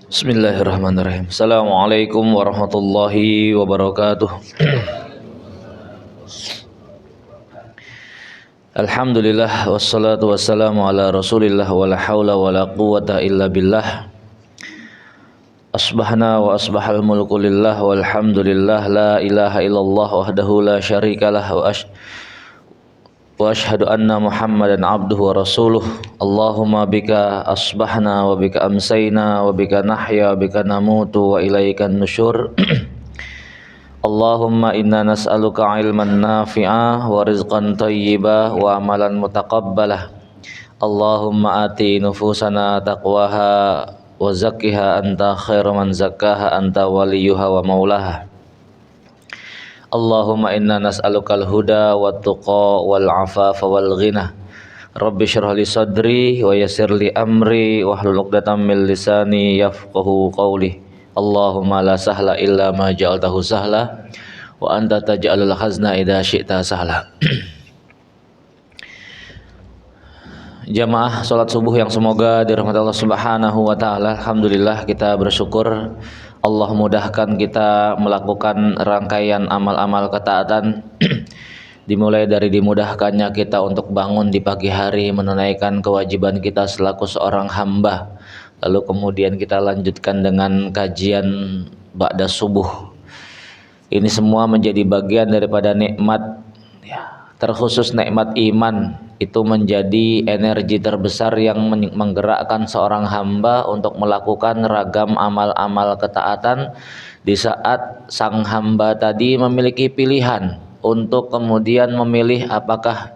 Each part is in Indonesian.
Bismillahirrahmanirrahim. Assalamualaikum warahmatullahi wabarakatuh. Alhamdulillah wassalatu wassalamu ala Rasulillah wala haula wala quwwata illa billah. Asbahna wa asbahal mulku lillah walhamdulillah la ilaha illallah wahdahu la syarikalah wa ashhadu anna Muhammadan abduhu wa rasuluh. Allahumma bika asbahna wa bika amsayna wa bika nahya wa bika namutu wa ilaikan nusyur. Allahumma inna nas'aluka ilman nafi'ah wa rizqan thayyibah wa amalan mutaqabbalah. Allahumma ati nufusana taqwaha wa zakkiha anta khairu man zakkaha anta waliyuha wa maulaha. Allahumma inna nas'alukal huda wat tuqa wal afafa wal ghina. Rabbi shrah li sadri wa yassir li amri wahlul 'uqdatam min lisani yafqahu qawli. Allahumma la sahla illa ma ja'altahu sahla wa anta taj'alul hazna idza syi'ta sahla. Jamaah salat subuh yang semoga dirahmati Allah Subhanahu wa taala. Alhamdulillah kita bersyukur Allah mudahkan kita melakukan rangkaian amal-amal ketaatan. Dimulai dari dimudahkannya kita untuk bangun di pagi hari menunaikan kewajiban kita selaku seorang hamba. Lalu kemudian kita lanjutkan dengan kajian ba'da subuh. Ini semua menjadi bagian daripada nikmat ya, terkhusus nikmat iman. Itu menjadi energi terbesar yang menggerakkan seorang hamba untuk melakukan ragam amal-amal ketaatan di saat sang hamba tadi memiliki pilihan untuk kemudian memilih apakah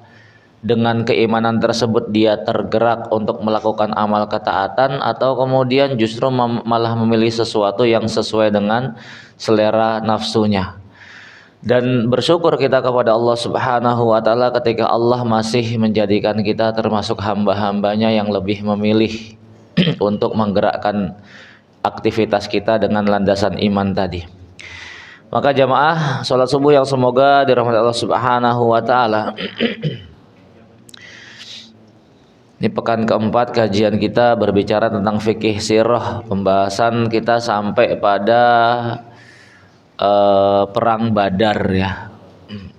dengan keimanan tersebut dia tergerak untuk melakukan amal ketaatan atau kemudian justru malah memilih sesuatu yang sesuai dengan selera nafsunya. Dan bersyukur kita kepada Allah Subhanahu wa taala ketika Allah masih menjadikan kita termasuk hamba-hambanya yang lebih memilih untuk menggerakkan aktivitas kita dengan landasan iman tadi. Maka jamaah salat subuh yang semoga dirahmati Allah Subhanahu wa taala. Ini pekan keempat kajian kita berbicara tentang fikih sirah. Pembahasan kita sampai pada perang Badar ya.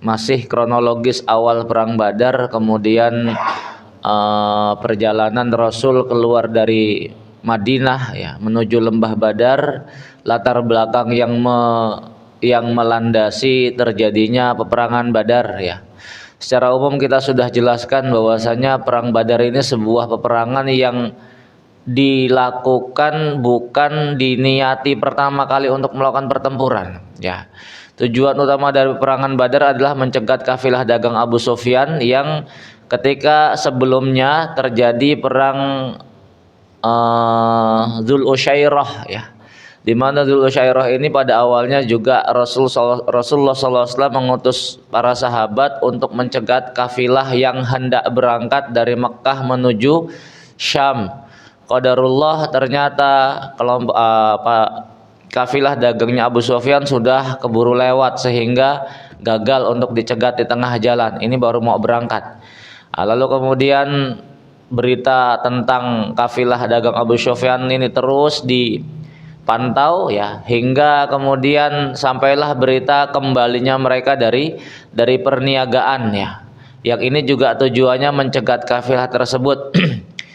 Masih kronologis awal perang Badar, kemudian perjalanan Rasul keluar dari Madinah ya menuju lembah Badar, latar belakang yang melandasi terjadinya peperangan Badar ya. Secara umum kita sudah jelaskan bahwasanya perang Badar ini sebuah peperangan yang dilakukan bukan diniati pertama kali untuk melakukan pertempuran ya. Tujuan utama dari peperangan Badar adalah mencegat kafilah dagang Abu Sufyan yang ketika sebelumnya terjadi perang Dzul Usyairah ya, di mana Dzul Usyairah ini pada awalnya juga Rasulullah SAW mengutus para sahabat untuk mencegat kafilah yang hendak berangkat dari Mekah menuju Syam. Qadarullah ternyata kelompok kafilah dagangnya Abu Sufyan sudah keburu lewat sehingga gagal untuk dicegat di tengah jalan. Ini baru mau berangkat. Lalu kemudian berita tentang kafilah dagang Abu Sufyan ini terus dipantau ya, hingga kemudian sampailah berita kembalinya mereka dari perniagaan ya. Yang ini juga tujuannya mencegat kafilah tersebut.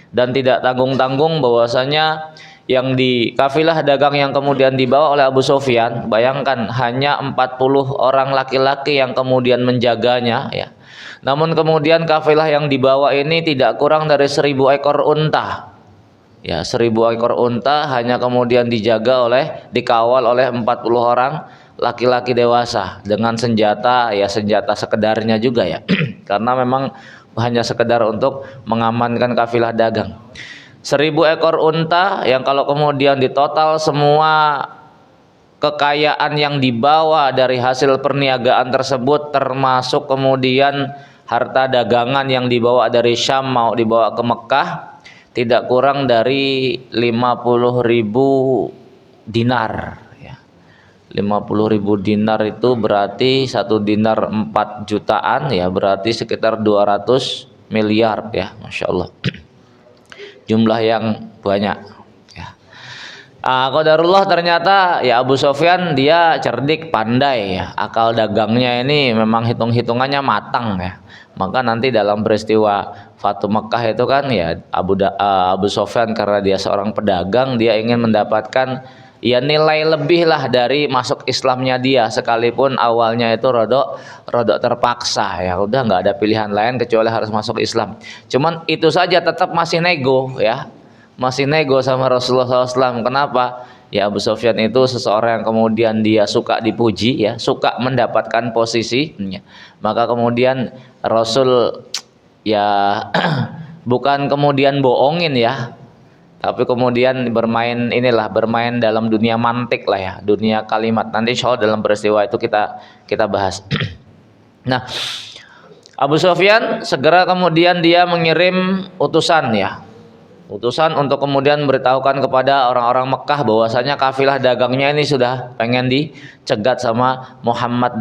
Dan tidak tanggung-tanggung bahwasanya yang di kafilah dagang yang kemudian dibawa oleh Abu Sufyan, bayangkan hanya 40 orang laki-laki yang kemudian menjaganya ya. Namun kemudian kafilah yang dibawa ini tidak kurang dari 1000 ekor unta. Ya, 1000 ekor unta hanya kemudian dikawal oleh 40 orang laki-laki dewasa dengan senjata sekedarnya juga ya. Karena memang hanya sekedar untuk mengamankan kafilah dagang. 1000 ekor unta yang kalau kemudian ditotal semua kekayaan yang dibawa dari hasil perniagaan tersebut, termasuk kemudian harta dagangan yang dibawa dari Syam mau dibawa ke Mekah, tidak kurang dari 50.000 dinar. 50.000 dinar itu berarti 1 dinar 4 jutaan ya, berarti sekitar 200 miliar ya, Masya Allah. Jumlah yang banyak ya. Qadarullah ternyata ya Abu Sofyan dia cerdik, pandai ya. Akal dagangnya ini memang hitung-hitungannya matang ya. Maka nanti dalam peristiwa Fatu Mekkah itu kan ya Abu Sofyan karena dia seorang pedagang, dia ingin mendapatkan ya nilai lebih lah dari masuk Islamnya dia, sekalipun awalnya itu rodok terpaksa ya, udah nggak ada pilihan lain kecuali harus masuk Islam. Cuman itu saja tetap masih nego ya, masih nego sama Rasulullah SAW. Kenapa? Ya Abu Sofyan itu seseorang yang kemudian dia suka dipuji ya, suka mendapatkan posisi ya. Maka kemudian Rasul ya bukan kemudian bohongin ya, tapi kemudian bermain dalam dunia mantik lah ya, dunia kalimat. Nanti insya Allah dalam peristiwa itu kita bahas. Nah, Abu Sofyan segera kemudian dia mengirim utusan ya, utusan untuk kemudian memberitahukan kepada orang-orang Mekah bahwasanya kafilah dagangnya ini sudah pengen dicegat sama Muhammad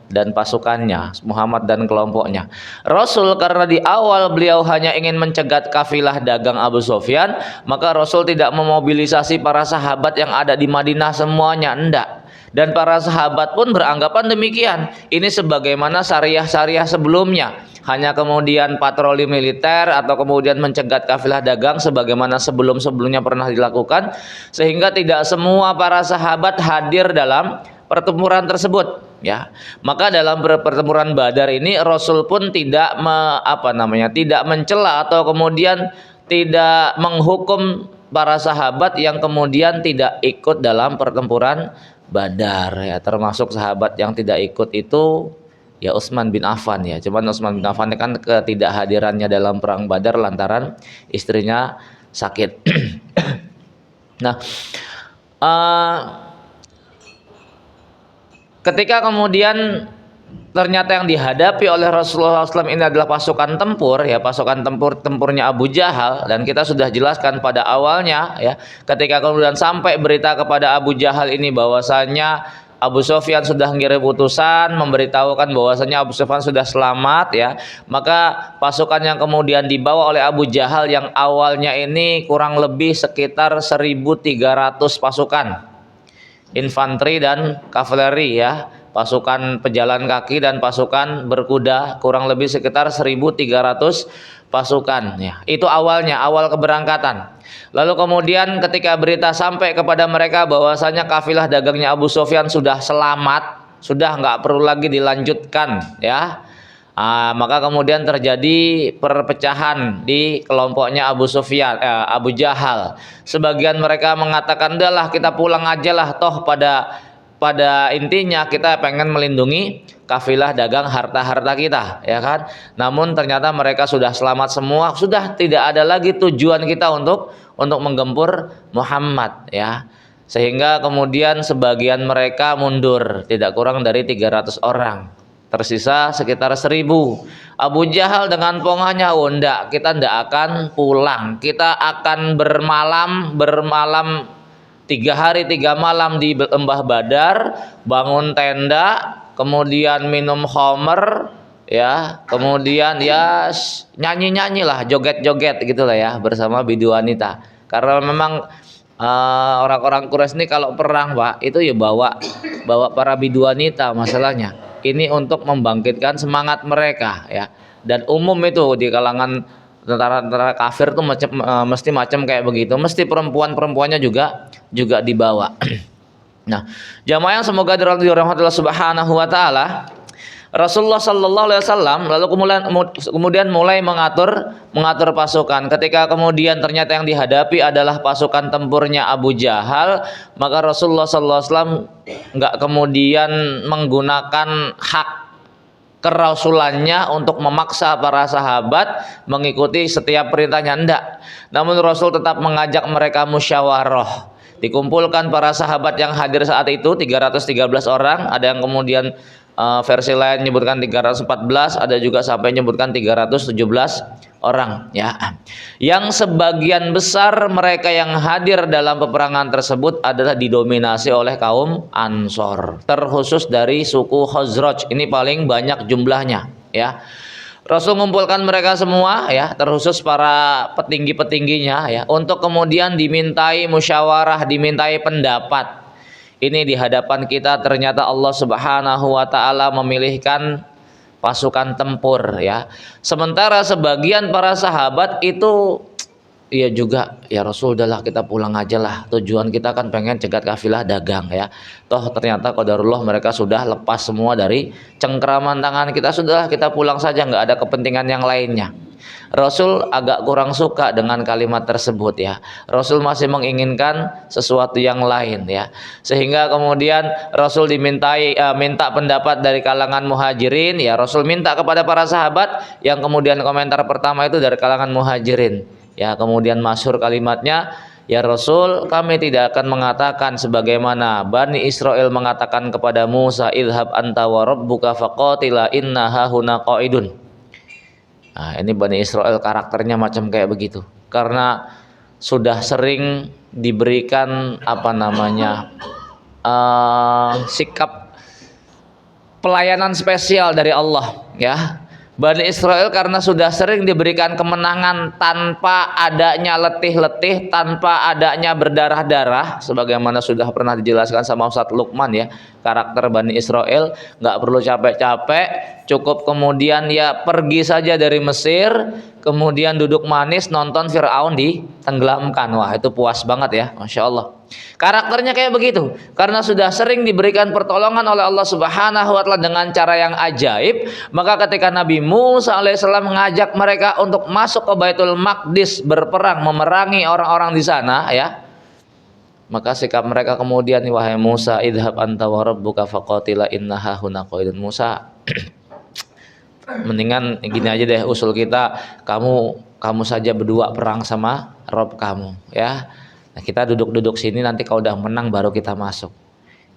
dan pasukannya, Muhammad dan kelompoknya. Rasul karena di awal beliau hanya ingin mencegat kafilah dagang Abu Sofyan, maka Rasul tidak memobilisasi para sahabat yang ada di Madinah semuanya, enggak. Dan para sahabat pun beranggapan demikian. Ini sebagaimana syariah-syariah sebelumnya, hanya kemudian patroli militer atau kemudian mencegat kafilah dagang sebagaimana sebelum-sebelumnya pernah dilakukan, sehingga tidak semua para sahabat hadir dalam pertempuran tersebut ya. Maka dalam pertempuran Badar ini Rasul pun tidak tidak mencela atau kemudian tidak menghukum para sahabat yang kemudian tidak ikut dalam pertempuran Badar ya. Termasuk sahabat yang tidak ikut itu ya Utsman bin Affan ya. Cuman Utsman bin Affan kan ketidakhadirannya dalam perang Badar lantaran istrinya sakit. Nah, ketika kemudian ternyata yang dihadapi oleh Rasulullah SAW ini adalah pasukan tempur ya, pasukan tempurnya Abu Jahal, dan kita sudah jelaskan pada awalnya ya, ketika kemudian sampai berita kepada Abu Jahal ini bahwasanya Abu Sofyan sudah ngirim utusan memberitahukan bahwasanya Abu Sofyan sudah selamat ya, maka pasukan yang kemudian dibawa oleh Abu Jahal yang awalnya ini kurang lebih sekitar 1.300 pasukan infanteri dan kavaleri ya, pasukan pejalan kaki dan pasukan berkuda, kurang lebih sekitar 1.300 pasukan ya. Itu awalnya, awal keberangkatan. Lalu kemudian ketika berita sampai kepada mereka bahwasanya kafilah dagangnya Abu Sofyan sudah selamat, sudah nggak perlu lagi dilanjutkan ya, maka kemudian terjadi perpecahan di kelompoknya Abu Sufyan, Abu Jahal. Sebagian mereka mengatakan, "Udahlah kita pulang aja lah, toh pada intinya kita pengen melindungi kafilah dagang harta-harta kita, ya kan?" Namun ternyata mereka sudah selamat semua, sudah tidak ada lagi tujuan kita untuk menggempur Muhammad, ya. Sehingga kemudian sebagian mereka mundur, tidak kurang dari 300 orang. Tersisa sekitar 1.000. Abu Jahal dengan pongahnya, "Oh enggak, kita enggak akan pulang. Kita akan bermalam 3 hari 3 malam di lembah Badar, bangun tenda, kemudian minum khamr ya, kemudian ya nyanyi-nyanyi lah, joget-joget gitulah ya bersama bidu wanita." Karena memang orang-orang Quraisy ini kalau perang, Pak, itu ya bawa para bidu wanita masalahnya. Ini untuk membangkitkan semangat mereka ya. Dan umum itu di kalangan tentara kafir tuh mesti macam kayak begitu, mesti perempuan-perempuannya juga dibawa. Nah, jamaah yang semoga dirahmati Allah Subhanahu wa taala, Rasulullah sallallahu alaihi wasallam lalu kemudian mulai mengatur pasukan. Ketika kemudian ternyata yang dihadapi adalah pasukan tempurnya Abu Jahal, maka Rasulullah sallallahu alaihi wasallam enggak kemudian menggunakan hak kerasulannya untuk memaksa para sahabat mengikuti setiap perintahnya, enggak. Namun Rasul tetap mengajak mereka musyawarah. Dikumpulkan para sahabat yang hadir saat itu 313 orang, ada yang kemudian versi lain menyebutkan 314, ada juga sampai menyebutkan 317 orang ya. Yang sebagian besar mereka yang hadir dalam peperangan tersebut adalah didominasi oleh kaum Ansor, terkhusus dari suku Khazraj. Ini paling banyak jumlahnya ya. Rasul mengumpulkan mereka semua ya, terkhusus para petinggi-petingginya ya, untuk kemudian dimintai musyawarah, dimintai pendapat. Ini di hadapan kita ternyata Allah Subhanahu wa taala memilihkan pasukan tempur ya. Sementara sebagian para sahabat itu iya juga, ya Rasul udahlah kita pulang aja lah. Tujuan kita kan pengen cegat kafilah dagang ya. Toh ternyata qadarullah mereka sudah lepas semua dari cengkeraman tangan kita, sudah kita pulang saja, nggak ada kepentingan yang lainnya. Rasul agak kurang suka dengan kalimat tersebut ya. Rasul masih menginginkan sesuatu yang lain ya. Sehingga kemudian Rasul minta pendapat dari kalangan muhajirin ya. Rasul minta kepada para sahabat, yang kemudian komentar pertama itu dari kalangan muhajirin. Ya, kemudian masyhur kalimatnya, ya Rasul, kami tidak akan mengatakan sebagaimana Bani Israel mengatakan kepada Musa, idhab anta wa rabbuka faqatila inna hahuna qaidun. Nah, ini Bani Israel karakternya macam kayak begitu. Karena sudah sering diberikan sikap pelayanan spesial dari Allah ya. Bani Israel karena sudah sering diberikan kemenangan tanpa adanya letih-letih, tanpa adanya berdarah-darah, sebagaimana sudah pernah dijelaskan sama Ustadz Luqman ya, karakter Bani Israel nggak perlu capek-capek, cukup kemudian ya pergi saja dari Mesir, kemudian duduk manis nonton Fir'aun ditenggelamkan. Wah, itu puas banget ya, Masya Allah. Karakternya kayak begitu, karena sudah sering diberikan pertolongan oleh Allah Subhanahu wa taala dengan cara yang ajaib. Maka ketika Nabi Musa alaihissalam mengajak mereka untuk masuk ke Baitul Maqdis berperang, memerangi orang-orang di sana ya, maka sikap mereka kemudian, wahai Musa, idhab anta wa rabbuka faqatila inna hahuna qaidun. Musa, mendingan gini aja deh, usul kita, kamu saja berdua perang sama Rob kamu ya. Nah, kita duduk-duduk sini, nanti kalau udah menang baru kita masuk.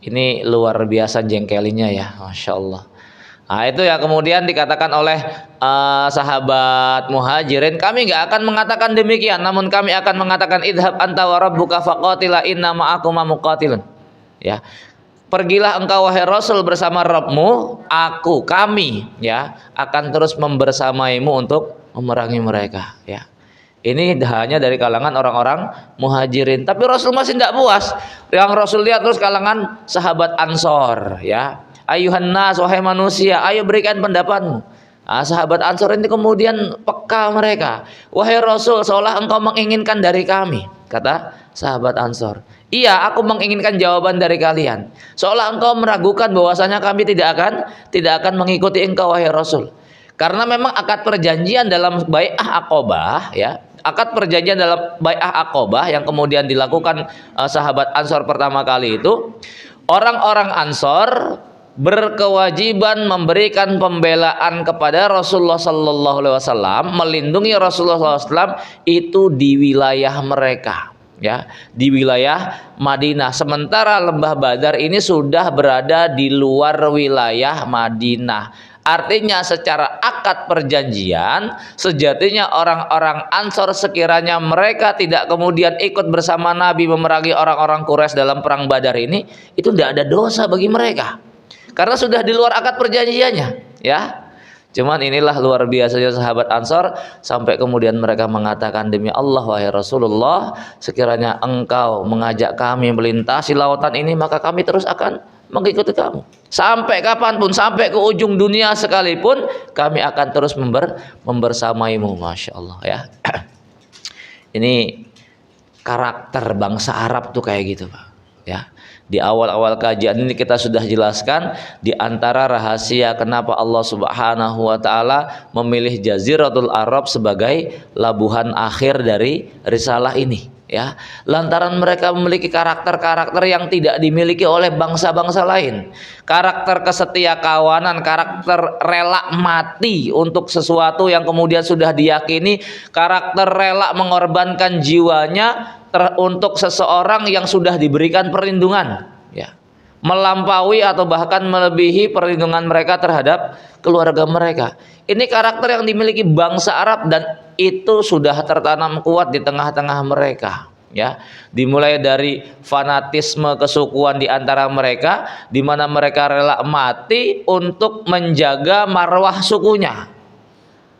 Ini luar biasa jengkelinya ya, Masya Allah. Nah, itu ya kemudian dikatakan oleh sahabat muhajirin, kami nggak akan mengatakan demikian, namun kami akan mengatakan idhab anta wa rabbuka faqatila inna ma'akuma muqatilun. Ya. Pergilah engkau wahai Rasul bersama Rabbmu, kami ya akan terus membersamaimu untuk memerangi mereka ya. Ini hanya dari kalangan orang-orang muhajirin, tapi Rasul masih tidak puas. Yang Rasul lihat terus kalangan sahabat Ansor ya. Ayuhan nas, wahai manusia, ayo berikan pendapatmu. Nah, sahabat Ansor ini kemudian peka mereka. Wahai Rasul, seolah engkau menginginkan dari kami, kata sahabat Ansor. Iya, aku menginginkan jawaban dari kalian. Seolah engkau meragukan bahwasanya kami tidak akan mengikuti engkau wahai Rasul. Karena memang akad perjanjian dalam bai'ah Aqabah ya, akad perjanjian dalam bai'ah Aqabah yang kemudian dilakukan sahabat Ansor pertama kali itu, orang-orang Ansor berkewajiban memberikan pembelaan kepada Rasulullah sallallahu alaihi wasallam, melindungi Rasulullah sallallahu alaihi wasallam itu di wilayah mereka ya, di wilayah Madinah. Sementara lembah Badar ini sudah berada di luar wilayah Madinah. Artinya secara akad perjanjian, sejatinya orang-orang Ansor sekiranya mereka tidak kemudian ikut bersama Nabi memerangi orang-orang Quraisy dalam perang Badar ini, itu tidak ada dosa bagi mereka. Karena sudah di luar akad perjanjiannya, ya. Cuman inilah luar biasanya sahabat Ansor, sampai kemudian mereka mengatakan, demi Allah wahai Rasulullah, sekiranya engkau mengajak kami melintasi lautan ini, maka kami terus akan mengikuti kamu. Sampai kapanpun, sampai ke ujung dunia sekalipun, kami akan terus membersamaimu. Masya Allah ya. Ini karakter bangsa Arab tuh kayak gitu Pak ya. Di awal-awal kajian ini kita sudah jelaskan di antara rahasia kenapa Allah Subhanahu wa taala memilih Jaziratul Arab sebagai labuhan akhir dari risalah ini ya. Lantaran mereka memiliki karakter-karakter yang tidak dimiliki oleh bangsa-bangsa lain. Karakter kesetia kawanan, karakter rela mati untuk sesuatu yang kemudian sudah diyakini, karakter rela mengorbankan jiwanya untuk seseorang yang sudah diberikan perlindungan ya, melampaui atau bahkan melebihi perlindungan mereka terhadap keluarga mereka. Ini karakter yang dimiliki bangsa Arab dan itu sudah tertanam kuat di tengah-tengah mereka ya. Dimulai dari fanatisme kesukuan di antara mereka, di mana mereka rela mati untuk menjaga marwah sukunya.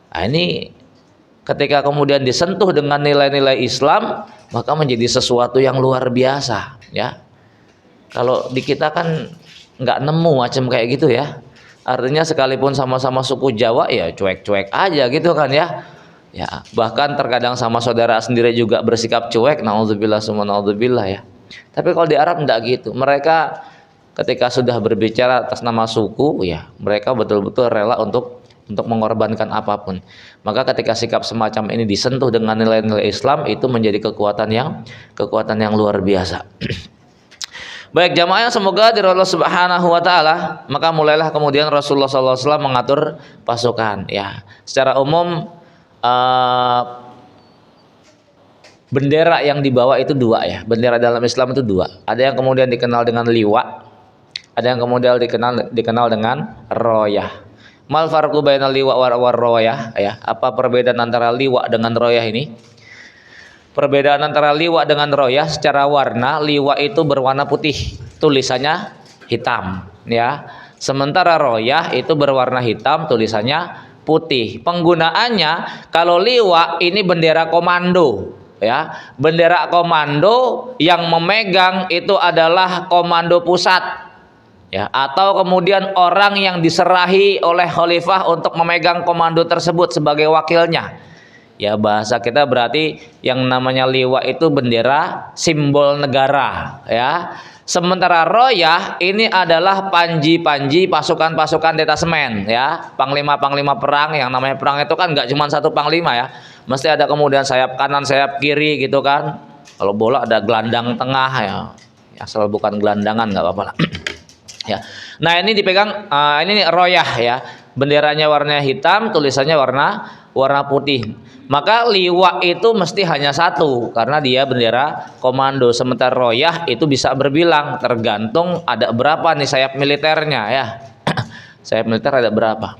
Nah, ini ketika kemudian disentuh dengan nilai-nilai Islam, maka menjadi sesuatu yang luar biasa, ya. Kalau di kita kan nggak nemu macam kayak gitu ya. Artinya sekalipun sama-sama suku Jawa ya cuek-cuek aja gitu kan ya. Ya, bahkan terkadang sama saudara sendiri juga bersikap cuek, naudzubillah summa naudzubillah ya. Tapi kalau di Arab enggak gitu. Mereka ketika sudah berbicara atas nama suku ya, mereka betul-betul rela untuk mengorbankan apapun. Maka ketika sikap semacam ini disentuh dengan nilai-nilai Islam, itu menjadi kekuatan yang luar biasa. Baik jamaah yang semoga dari Allah Subhanahu wa taala, maka mulailah kemudian Rasulullah SAW mengatur pasukan ya. Secara umum bendera yang dibawa itu dua ya. Bendera dalam Islam itu dua. Ada yang kemudian dikenal dengan liwa, ada yang kemudian dikenal dengan royah. Mal farqu bainal liwa war royah ya. Apa perbedaan antara liwa dengan royah ini? Perbedaan antara liwa dengan royah secara warna, liwa itu berwarna putih, tulisannya hitam ya. Sementara royah itu berwarna hitam, tulisannya putih. Penggunaannya kalau liwa ini bendera komando ya. Bendera komando yang memegang itu adalah komando pusat ya, atau kemudian orang yang diserahi oleh khalifah untuk memegang komando tersebut sebagai wakilnya. Ya, bahasa kita berarti yang namanya liwa itu bendera simbol negara ya. Sementara royah ini adalah panji-panji pasukan-pasukan detasemen ya. Panglima-panglima perang, yang namanya perang itu kan nggak cuma satu panglima ya. Mesti ada kemudian sayap kanan, sayap kiri gitu kan. Kalau bola ada gelandang tengah ya. Asal bukan gelandangan nggak apa-apa lah. Ya. Nah, ini dipegang ini nih royah ya. Benderanya warnanya hitam, tulisannya warna putih. Maka liwa itu mesti hanya satu karena dia bendera komando. Sementara royah itu bisa berbilang, tergantung ada berapa nih sayap militernya ya. Sayap militer ada berapa.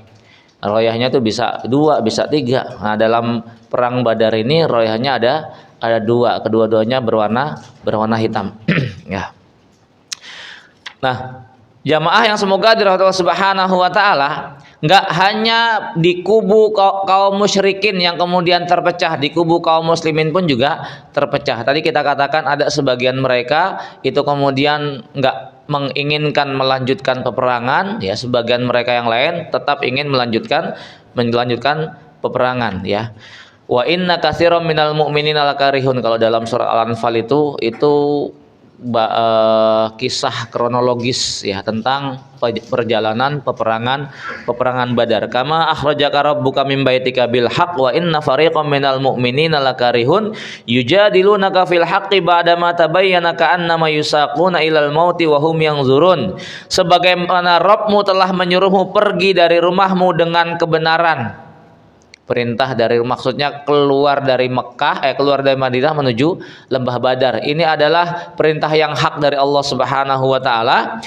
Royahnya tuh bisa 2, bisa 3. Nah, dalam perang Badar ini royahnya ada 2, kedua-duanya berwarna hitam. Ya. Nah, jamaah yang semoga dirahmati Allah Subhanahu wa taala, enggak hanya di kubu kaum musyrikin yang kemudian terpecah, di kubu kaum muslimin pun juga terpecah. Tadi kita katakan ada sebagian mereka itu kemudian enggak menginginkan melanjutkan peperangan ya, sebagian mereka yang lain tetap ingin melanjutkan peperangan ya. Wa inna katsiran minal mu'minina lakarihun, kalau dalam surah Al-Anfal itu kisah kronologis ya tentang perjalanan peperangan Badar. Kama akhrajaka rabbuka min baitika bil haqq wa inna fariqam minal mu'minina lakarihun yujadilunaka fil haqqi ba'da ma tabayyana ka'annama yusaquna ilal mauti wa hum yanzurun. Sebagaimana Rabbmu telah menyuruhmu pergi dari rumahmu dengan kebenaran. Perintah dari, maksudnya keluar dari Mekah, keluar dari Madinah menuju lembah Badar. Ini adalah perintah yang hak dari Allah Subhanahu wa taala.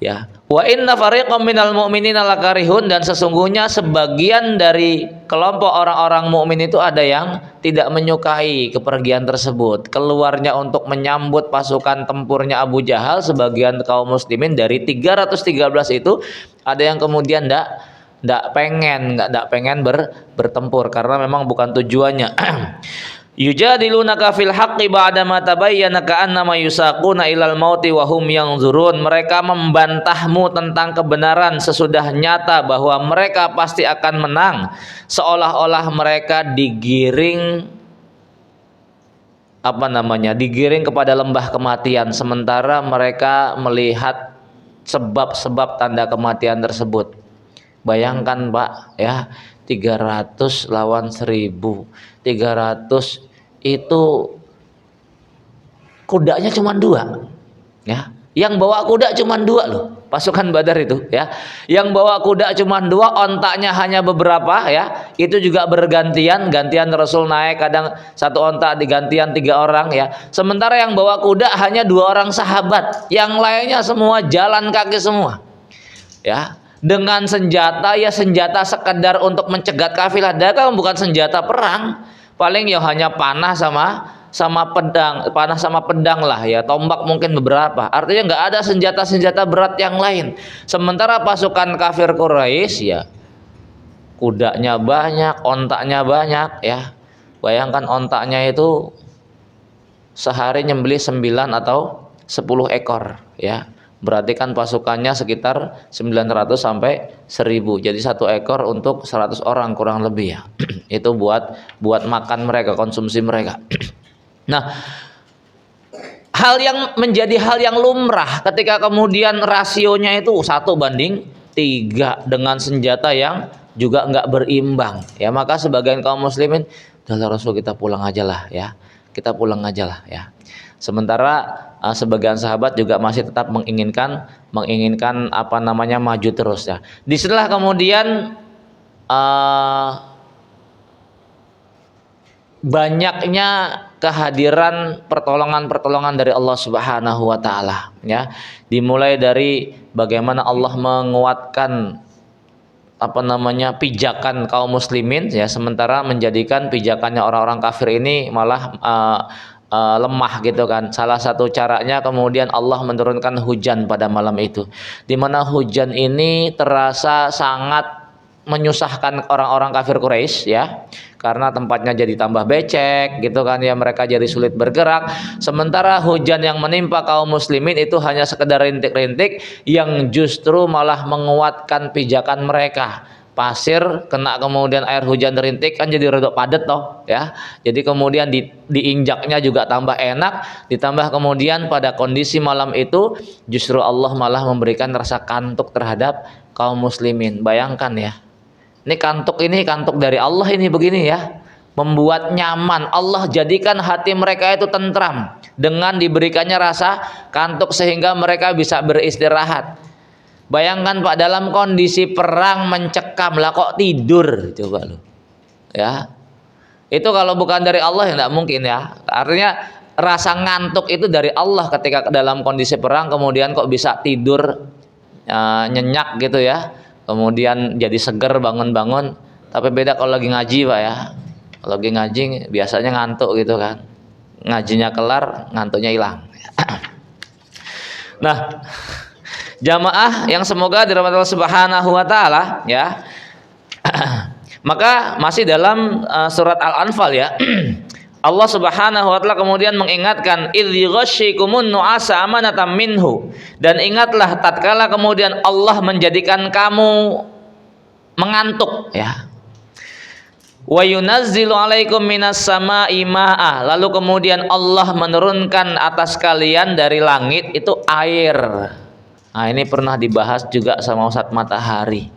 Ya. Wa inna fariqam minal mu'minina lakarihun, dan sesungguhnya sebagian dari kelompok orang-orang mukmin itu ada yang tidak menyukai kepergian tersebut. Keluarnya untuk menyambut pasukan tempurnya Abu Jahal, sebagian kaum muslimin dari 313 itu ada yang kemudian tidak pengen bertempur karena memang bukan tujuannya. Yujadilunaka fil haqqi ba'da ma tabayyana ka'annama yusaquna ilal mauti wa hum yanzurun. Mereka membantahmu tentang kebenaran sesudah nyata bahwa mereka pasti akan menang, seolah-olah mereka digiring kepada lembah kematian, sementara mereka melihat sebab-sebab tanda kematian tersebut. Bayangkan Pak ya, 300 lawan 1000. 300 itu kudanya cuma 2 ya. Yang bawa kuda cuma 2 loh, pasukan Badar itu ya. Yang bawa kuda cuma 2, ontaknya hanya beberapa ya. Itu juga gantian Rasul naik, kadang satu ontak digantian 3 orang ya. Sementara yang bawa kuda hanya 2 orang sahabat, yang lainnya semua jalan kaki semua. Ya. Dengan senjata sekedar untuk mencegat kafilah dagang, bukan senjata perang. Paling ya hanya panah sama pedang lah ya, tombak mungkin beberapa. Artinya nggak ada senjata berat yang lain. Sementara pasukan kafir Quraisy ya kudanya banyak, ontaknya banyak ya. Bayangkan ontaknya itu sehari nyembelih 9 atau 10 ekor ya. Berarti kan pasukannya sekitar 900 sampai 1000. Jadi satu ekor untuk 100 orang kurang lebih ya. Itu buat makan mereka, konsumsi mereka. Nah, hal yang menjadi hal yang lumrah ketika kemudian rasionya itu 1:3 dengan senjata yang juga nggak berimbang ya, maka sebagian kaum muslimin, udah Rasul kita pulang aja lah ya, kita pulang aja lah ya. Sementara sebagian sahabat juga masih tetap menginginkan apa namanya maju terus ya. Disinilah kemudian banyaknya kehadiran pertolongan dari Allah Subhanahu wa taala ya. Dimulai dari bagaimana Allah menguatkan apa namanya pijakan kaum muslimin ya, sementara menjadikan pijakannya orang-orang kafir ini malah lemah gitu kan. Salah satu caranya kemudian Allah menurunkan hujan pada malam itu, di mana hujan ini terasa sangat menyusahkan orang-orang kafir Quraisy ya, karena tempatnya jadi tambah becek gitu kan ya, mereka jadi sulit bergerak. Sementara hujan yang menimpa kaum muslimin itu hanya sekedar rintik-rintik yang justru malah menguatkan pijakan mereka. Pasir kena kemudian air hujan rintik kan jadi rodok padat toh ya. Jadi kemudian diinjaknya juga tambah enak, ditambah kemudian pada kondisi malam itu justru Allah malah memberikan rasa kantuk terhadap kaum muslimin. Bayangkan ya. Ini kantuk dari Allah ini begini ya. Membuat nyaman. Allah jadikan hati mereka itu tentram dengan diberikannya rasa kantuk sehingga mereka bisa beristirahat. Bayangkan Pak, dalam kondisi perang mencekam lah kok tidur, coba lu ya. Itu kalau bukan dari Allah ya tidak mungkin ya. Artinya rasa ngantuk itu dari Allah ketika dalam kondisi perang kemudian kok bisa tidur nyenyak gitu ya, kemudian jadi seger bangun-bangun. Tapi beda kalau lagi ngaji Pak ya. Kalau lagi ngaji biasanya ngantuk gitu kan, ngajinya kelar ngantuknya hilang. Nah, jamaah yang semoga dirahmati Allah Subhanahu wa taala ya. Maka masih dalam surat Al-Anfal ya. Allah Subhanahu wa taala kemudian mengingatkan idz ghasyikumun nu'asa amanatan minhu, dan ingatlah tatkala kemudian Allah menjadikan kamu mengantuk ya. Wa yunazzilu 'alaikum minas sama'i ma'a, lalu kemudian Allah menurunkan atas kalian dari langit itu air. Nah, ini pernah dibahas juga sama Ustadz Matahari.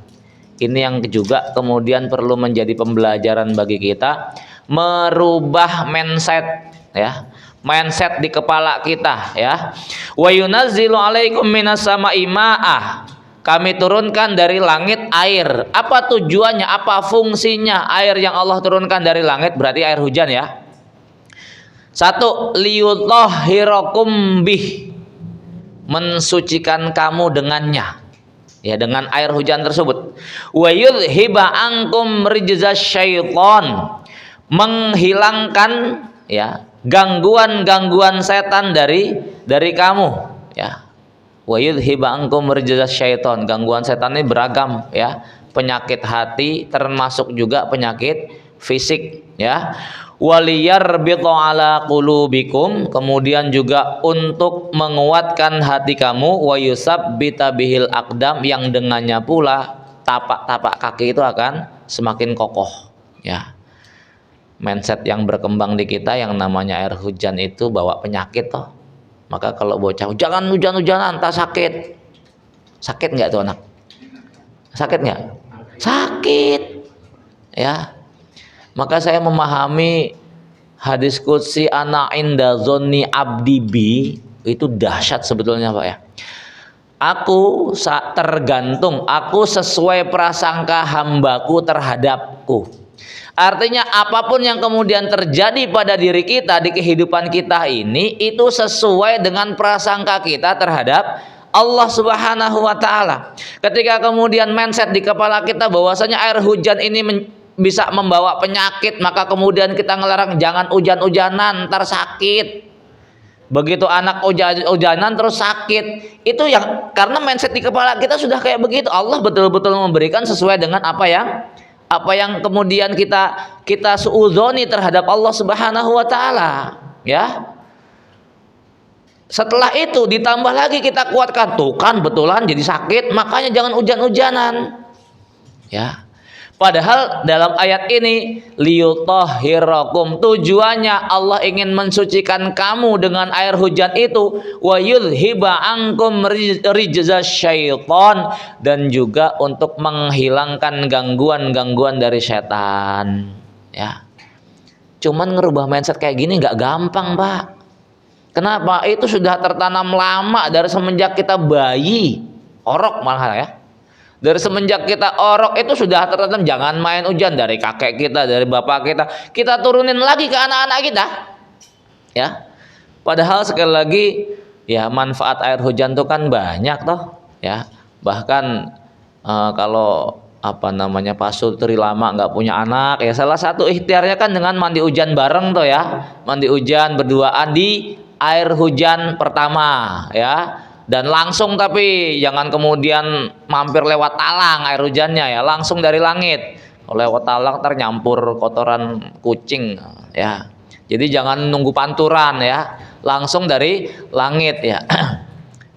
Ini yang juga kemudian perlu menjadi pembelajaran bagi kita, merubah mindset ya, mindset di kepala kita ya. Wa yunazzilu 'alaikum minas sama'i ma'ah, kami turunkan dari langit air. Apa tujuannya? Apa fungsinya air yang Allah turunkan dari langit? Berarti air hujan ya. Satu, liyutahhirakum bih, mensucikan kamu dengannya ya, dengan air hujan tersebut. Wa yudhiba ankum rijzas syaiton, menghilangkan ya gangguan-gangguan setan dari kamu ya. Wa yudhiba ankum rijzas syaiton, gangguan setan ini beragam ya, penyakit hati termasuk juga penyakit fisik ya. Waliyarbita ala qulubikum, kemudian juga untuk menguatkan hati kamu. Wa yusabbita bihil aqdam, yang dengannya pula tapak-tapak kaki itu akan semakin kokoh ya. Mindset yang berkembang di kita yang namanya air hujan itu bawa penyakit toh. Maka kalau bocah jangan hujan-hujanan tak sakit. Sakit nggak tuh anak? Sakit nggak? Sakit ya. Maka saya memahami hadis qudsi ana inda zonni abdi bi, itu dahsyat sebetulnya Pak ya. Aku tergantung, aku sesuai prasangka hambaku terhadapku. Artinya apapun yang kemudian terjadi pada diri kita di kehidupan kita ini, itu sesuai dengan prasangka kita terhadap Allah Subhanahu wa taala. Ketika kemudian mindset di kepala kita bahwasanya air hujan ini bisa membawa penyakit, maka kemudian kita ngelarang jangan hujan-hujanan, ntar sakit. Begitu anak hujanan terus sakit. Itu yang karena mindset di kepala kita sudah kayak begitu. Allah betul-betul memberikan sesuai dengan apa yang apa yang kemudian kita suudzoni terhadap Allah Subhanahu wa taala, ya. Setelah itu ditambah lagi kita kuatkan, tuh kan betulan jadi sakit, makanya jangan hujan-hujanan. Ya. Padahal dalam ayat ini liyutahhirakum, tujuannya Allah ingin mensucikan kamu dengan air hujan itu, wa yudhiba ankum rijza syaitan, dan juga untuk menghilangkan gangguan-gangguan dari setan. Ya. Cuman ngerubah mindset kayak gini nggak gampang, Pak. Kenapa? Itu sudah tertanam lama dari semenjak kita bayi, orok malah ya. Dari semenjak kita orok itu sudah tertanam jangan main hujan, dari kakek kita, dari bapak kita turunin lagi ke anak-anak kita. Ya. Padahal sekali lagi ya manfaat air hujan itu kan banyak toh, ya. Bahkan kalau Pak Sutri lama nggak punya anak, ya salah satu ikhtiarnya kan dengan mandi hujan bareng toh ya. Mandi hujan berduaan di air hujan pertama, ya. Dan langsung, tapi jangan kemudian mampir lewat talang air hujannya, ya, langsung dari langit. Kalau lewat talang ternyampur kotoran kucing, ya. Jadi jangan nunggu panturan, ya, langsung dari langit, ya.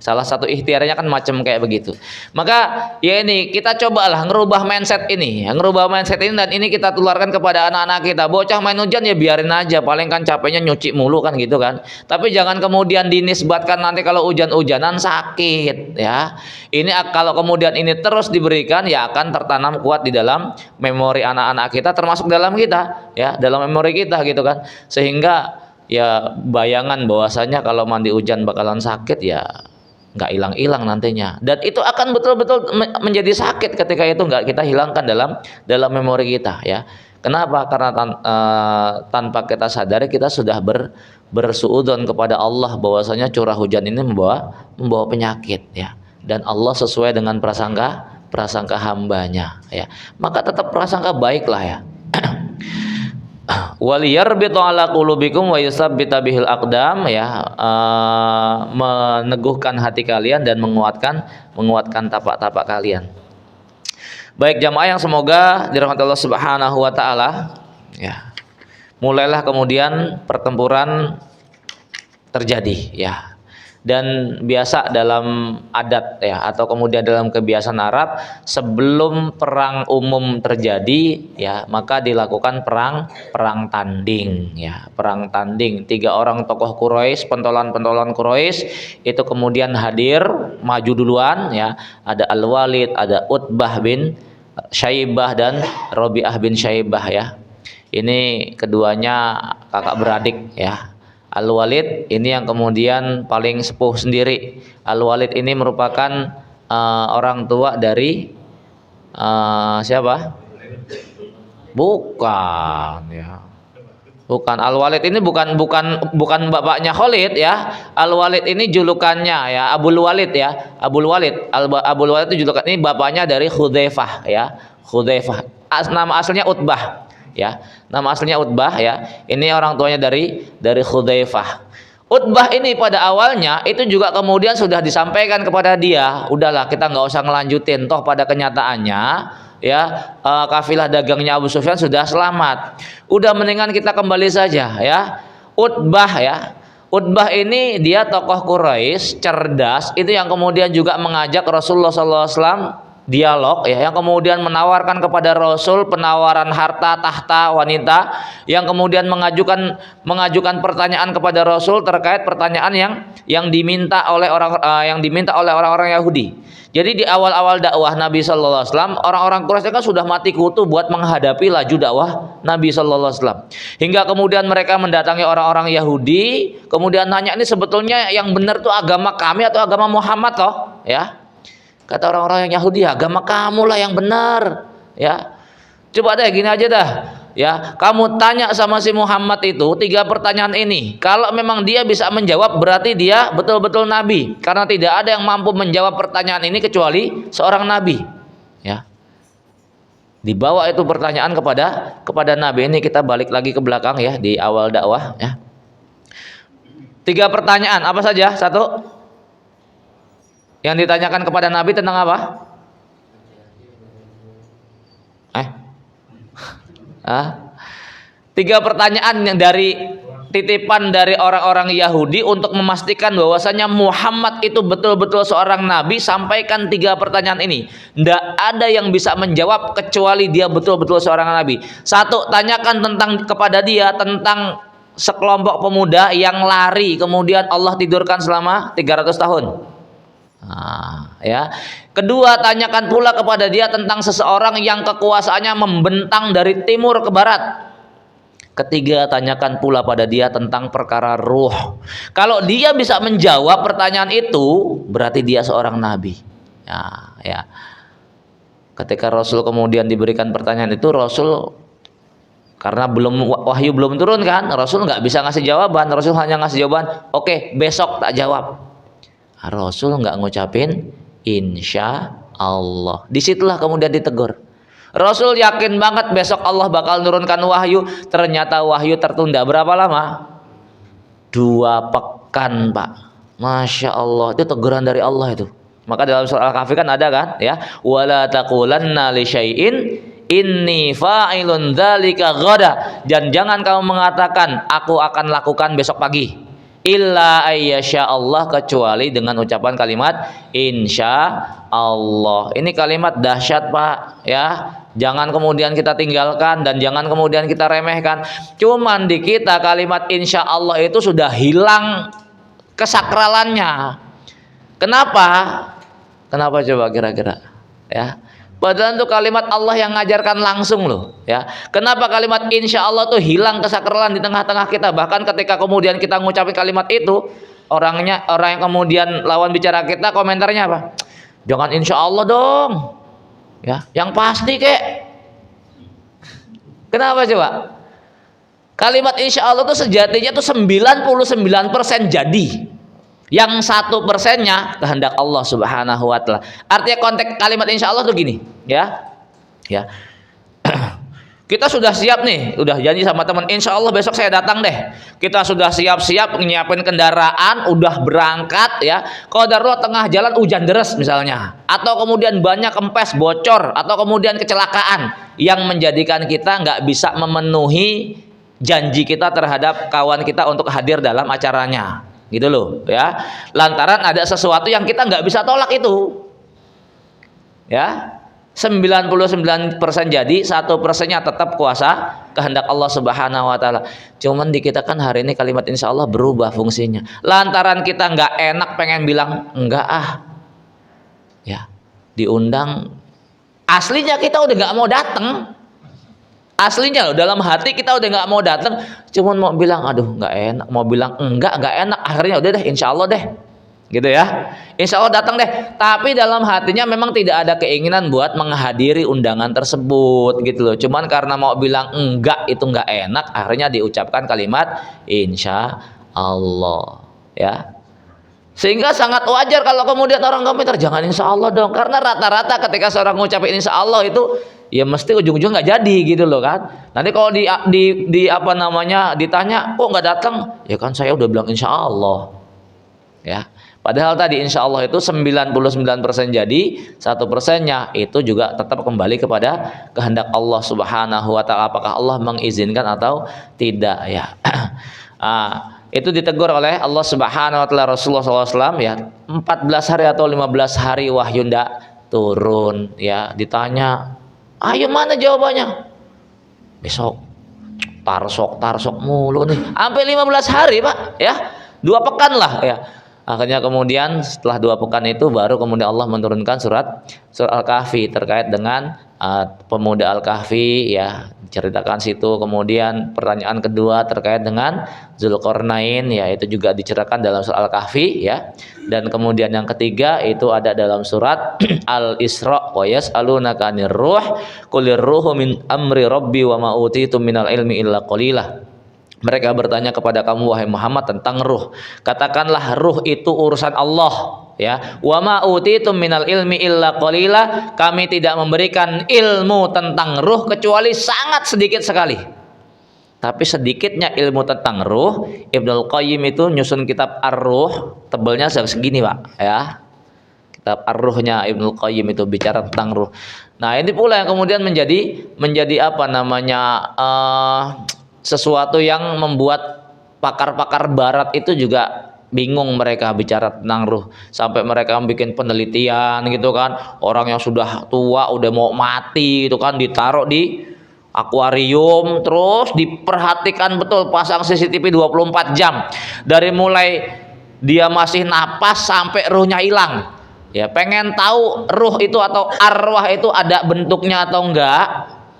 Salah satu ikhtiarnya kan macam kayak begitu. Maka ya ini kita cobalah ngerubah mindset ini, dan ini kita tularkan kepada anak-anak kita. Bocah main hujan ya biarin aja, paling kan capeknya nyuci mulu kan gitu kan. Tapi jangan kemudian dinisbatkan nanti kalau hujan-hujanan sakit, ya. Ini kalau kemudian ini terus diberikan ya akan tertanam kuat di dalam memori anak-anak kita, termasuk dalam kita, ya, dalam memori kita gitu kan. Sehingga ya bayangan bahwasanya kalau mandi hujan bakalan sakit ya nggak hilang-hilang nantinya, dan itu akan betul-betul menjadi sakit ketika itu nggak kita hilangkan dalam memori kita, ya. Kenapa? Karena tanpa kita sadari kita sudah bersuudzon kepada Allah bahwasanya curah hujan ini membawa penyakit, ya, dan Allah sesuai dengan prasangka hambanya, ya, maka tetap prasangka baiklah, ya. Waliyarbitu ala qulubikum wa yusabbita bihil aqdam, ya, meneguhkan hati kalian dan menguatkan tapak-tapak kalian. Baik jamaah yang semoga dirahmati Allah Subhanahu wa taala, ya. Mulailah kemudian pertempuran terjadi, ya. Dan biasa dalam adat, ya, atau kemudian dalam kebiasaan Arab, sebelum perang umum terjadi, ya, maka dilakukan perang tanding, ya. Perang tanding, 3 orang tokoh Quraisy, pentolan Quraisy itu kemudian hadir, maju duluan, ya. Ada Al-Walid, ada Utbah bin Syaibah dan Rabi'ah bin Syaibah, ya. Ini keduanya kakak beradik, ya. Al-Walid ini yang kemudian paling sepuh sendiri. Al-Walid ini merupakan orang tua dari siapa? Bukan, ya. Bukan, Al-Walid ini bukan bapaknya Khalid, ya. Al-Walid ini julukannya, ya, Abul Walid, ya. Abul Walid itu julukan, ini bapaknya dari Hudzaifah, ya. Hudzaifah. Nama aslinya Utbah. Ya, nama aslinya Utbah, ya. Ini orang tuanya dari Hudzaifah. Utbah ini pada awalnya itu juga kemudian sudah disampaikan kepada dia, udahlah kita nggak usah ngelanjutin, toh pada kenyataannya, ya, kafilah dagangnya Abu Sufyan sudah selamat. Udah mendingan kita kembali saja, ya. Utbah ini dia tokoh Quraisy, cerdas, itu yang kemudian juga mengajak Rasulullah SAW dialog, ya, yang kemudian menawarkan kepada Rasul penawaran harta tahta wanita, yang kemudian mengajukan pertanyaan kepada Rasul terkait pertanyaan yang diminta oleh orang-orang Yahudi. Jadi di awal-awal dakwah Nabi sallallahu alaihi wasallam, orang-orang Quraisy kan sudah mati kutu buat menghadapi laju dakwah Nabi sallallahu alaihi wasallam. Hingga kemudian mereka mendatangi orang-orang Yahudi, kemudian nanya, ini sebetulnya yang benar tuh agama kami atau agama Muhammad toh, ya. Kata orang-orang yang Yahudi, agama kamu lah yang benar, ya. Coba deh gini aja dah, ya. Kamu tanya sama si Muhammad itu 3 pertanyaan ini. Kalau memang dia bisa menjawab, berarti dia betul-betul nabi. Karena tidak ada yang mampu menjawab pertanyaan ini kecuali seorang nabi, ya. Dibawa itu pertanyaan kepada nabi. Ini kita balik lagi ke belakang, ya, di awal dakwah, ya. 3 pertanyaan apa saja? 1, yang ditanyakan kepada Nabi tentang apa? Ah, 3 pertanyaan yang titipan dari orang-orang Yahudi untuk memastikan bahwasanya Muhammad itu betul-betul seorang nabi. Sampaikan 3 pertanyaan ini. Tidak ada yang bisa menjawab kecuali dia betul-betul seorang nabi. 1, tanyakan kepada dia tentang sekelompok pemuda yang lari kemudian Allah tidurkan selama 300 tahun. Ya. Kedua, tanyakan pula kepada dia tentang seseorang yang kekuasaannya membentang dari timur ke barat. Ketiga, tanyakan pula pada dia tentang perkara ruh. Kalau dia bisa menjawab pertanyaan itu, berarti dia seorang nabi. Ya. Ketika Rasul kemudian diberikan pertanyaan itu, Rasul karena wahyu belum turun kan, Rasul nggak bisa ngasih jawaban. Rasul hanya ngasih jawaban, oke, besok tak jawab. Rasul nggak ngucapin insya Allah. Disitulah kemudian ditegur. Rasul yakin banget besok Allah bakal nurunkan wahyu. Ternyata wahyu tertunda berapa lama? 2 pekan, Pak. Masya Allah, itu teguran dari Allah itu. Maka dalam surah Al-Kahfi kan ada kan, ya, wala taqulanna li syai'in inni fa'ilun dzalika ghada. Dan jangan kamu mengatakan aku akan lakukan besok pagi. Illa ayyasha Allah, kecuali dengan ucapan kalimat insya Allah. Ini kalimat dahsyat, Pak, ya. Jangan kemudian kita tinggalkan dan jangan kemudian kita remehkan. Cuman di kita kalimat insya Allah itu sudah hilang kesakralannya. Kenapa? Kenapa coba kira-kira? Ya. Padahal itu kalimat Allah yang ngajarkan langsung loh, ya. Kenapa kalimat insya Allah tuh hilang kesakralan di tengah-tengah kita? Bahkan ketika kemudian kita ngucapin kalimat itu, orang yang kemudian lawan bicara kita komentarnya apa? Jangan insya Allah dong, ya. Yang pasti kek. Kenapa coba? Kalimat insya Allah tuh sejatinya tuh 99% jadi. Yang 1%-nya kehendak Allah Subhanahu wa Ta'ala. Artinya konteks kalimat insya Allah tuh gini, ya. Kita sudah siap nih, udah janji sama teman, insya Allah besok saya datang deh. Kita sudah siap-siap nyiapin kendaraan, udah berangkat, ya. Qadarullah tengah jalan hujan deras misalnya, atau kemudian banyak kempes bocor, atau kemudian kecelakaan yang menjadikan kita nggak bisa memenuhi janji kita terhadap kawan kita untuk hadir dalam acaranya. Gitu loh, ya. Lantaran ada sesuatu yang kita nggak bisa tolak itu, ya. 99% jadi, 1%-nya tetap kuasa kehendak Allah Subhanahu wa Ta'ala. Cuman di kita kan hari ini kalimat insya Allah berubah fungsinya. Lantaran kita nggak enak pengen bilang enggak ya, diundang. Aslinya kita udah nggak mau datang. Aslinya loh, dalam hati kita udah nggak mau datang, cuman mau bilang aduh nggak enak, mau bilang nggak enak, akhirnya udah deh insya Allah deh, gitu ya, insya Allah datang deh. Tapi dalam hatinya memang tidak ada keinginan buat menghadiri undangan tersebut, gitu loh. Cuman karena mau bilang enggak itu nggak enak, akhirnya diucapkan kalimat insya Allah, ya. Sehingga sangat wajar kalau kemudian orang komentar jangan insya Allah dong, karena rata-rata ketika seorang ngucapin insya Allah itu ya mesti ujung-ujung nggak jadi, gitu loh kan. Nanti kalau di apa namanya ditanya kok nggak datang, ya kan saya udah bilang insya Allah, ya. Padahal tadi insya Allah itu 99% jadi, 1%-nya itu juga tetap kembali kepada kehendak Allah Subhanahu wa Ta'ala, apakah Allah mengizinkan atau tidak, ya. Itu ditegur oleh Allah Subhanahu wa Ta'ala Rasulullah SAW, ya. 14 hari atau 15 hari wahyu ndak turun, ya. Ditanya, ayo mana jawabannya? Besok. Tarsok mulu nih. Sampai 15 hari, Pak, ya. 2 pekan lah, ya. Akhirnya kemudian setelah 2 pekan itu baru kemudian Allah menurunkan surat Al-Kahfi terkait dengan pemuda Al-Kahfi, ya, diceritakan situ. Kemudian pertanyaan kedua terkait dengan Zulkarnain, ya, itu juga diceritakan dalam surat Al-Kahfi, ya. Dan kemudian yang ketiga itu ada dalam surat Al-Isra, wa yas'alunaka 'anir ruh qulir ruhu min amri rabbi wa ma utitum minal ilmi illa qalilah. Mereka bertanya kepada kamu wahai Muhammad tentang ruh. Katakanlah ruh itu urusan Allah, ya. Wa ma utitum minal ilmi illa qalila. Kami tidak memberikan ilmu tentang ruh kecuali sangat sedikit sekali. Tapi sedikitnya ilmu tentang ruh, Ibnul Qayyim itu nyusun kitab Ar-Ruh, tebelnya segini, Pak, ya. Kitab Ar-Ruhnya Ibnu Qayyim itu bicara tentang ruh. Nah, ini pula yang kemudian menjadi apa namanya sesuatu yang membuat pakar-pakar barat itu juga bingung mereka bicara tentang ruh, sampai mereka bikin penelitian gitu kan. Orang yang sudah tua udah mau mati itu kan ditaruh di akuarium, terus diperhatikan betul, pasang CCTV 24 jam dari mulai dia masih napas sampai ruhnya hilang. Ya, pengen tahu ruh itu atau arwah itu ada bentuknya atau enggak.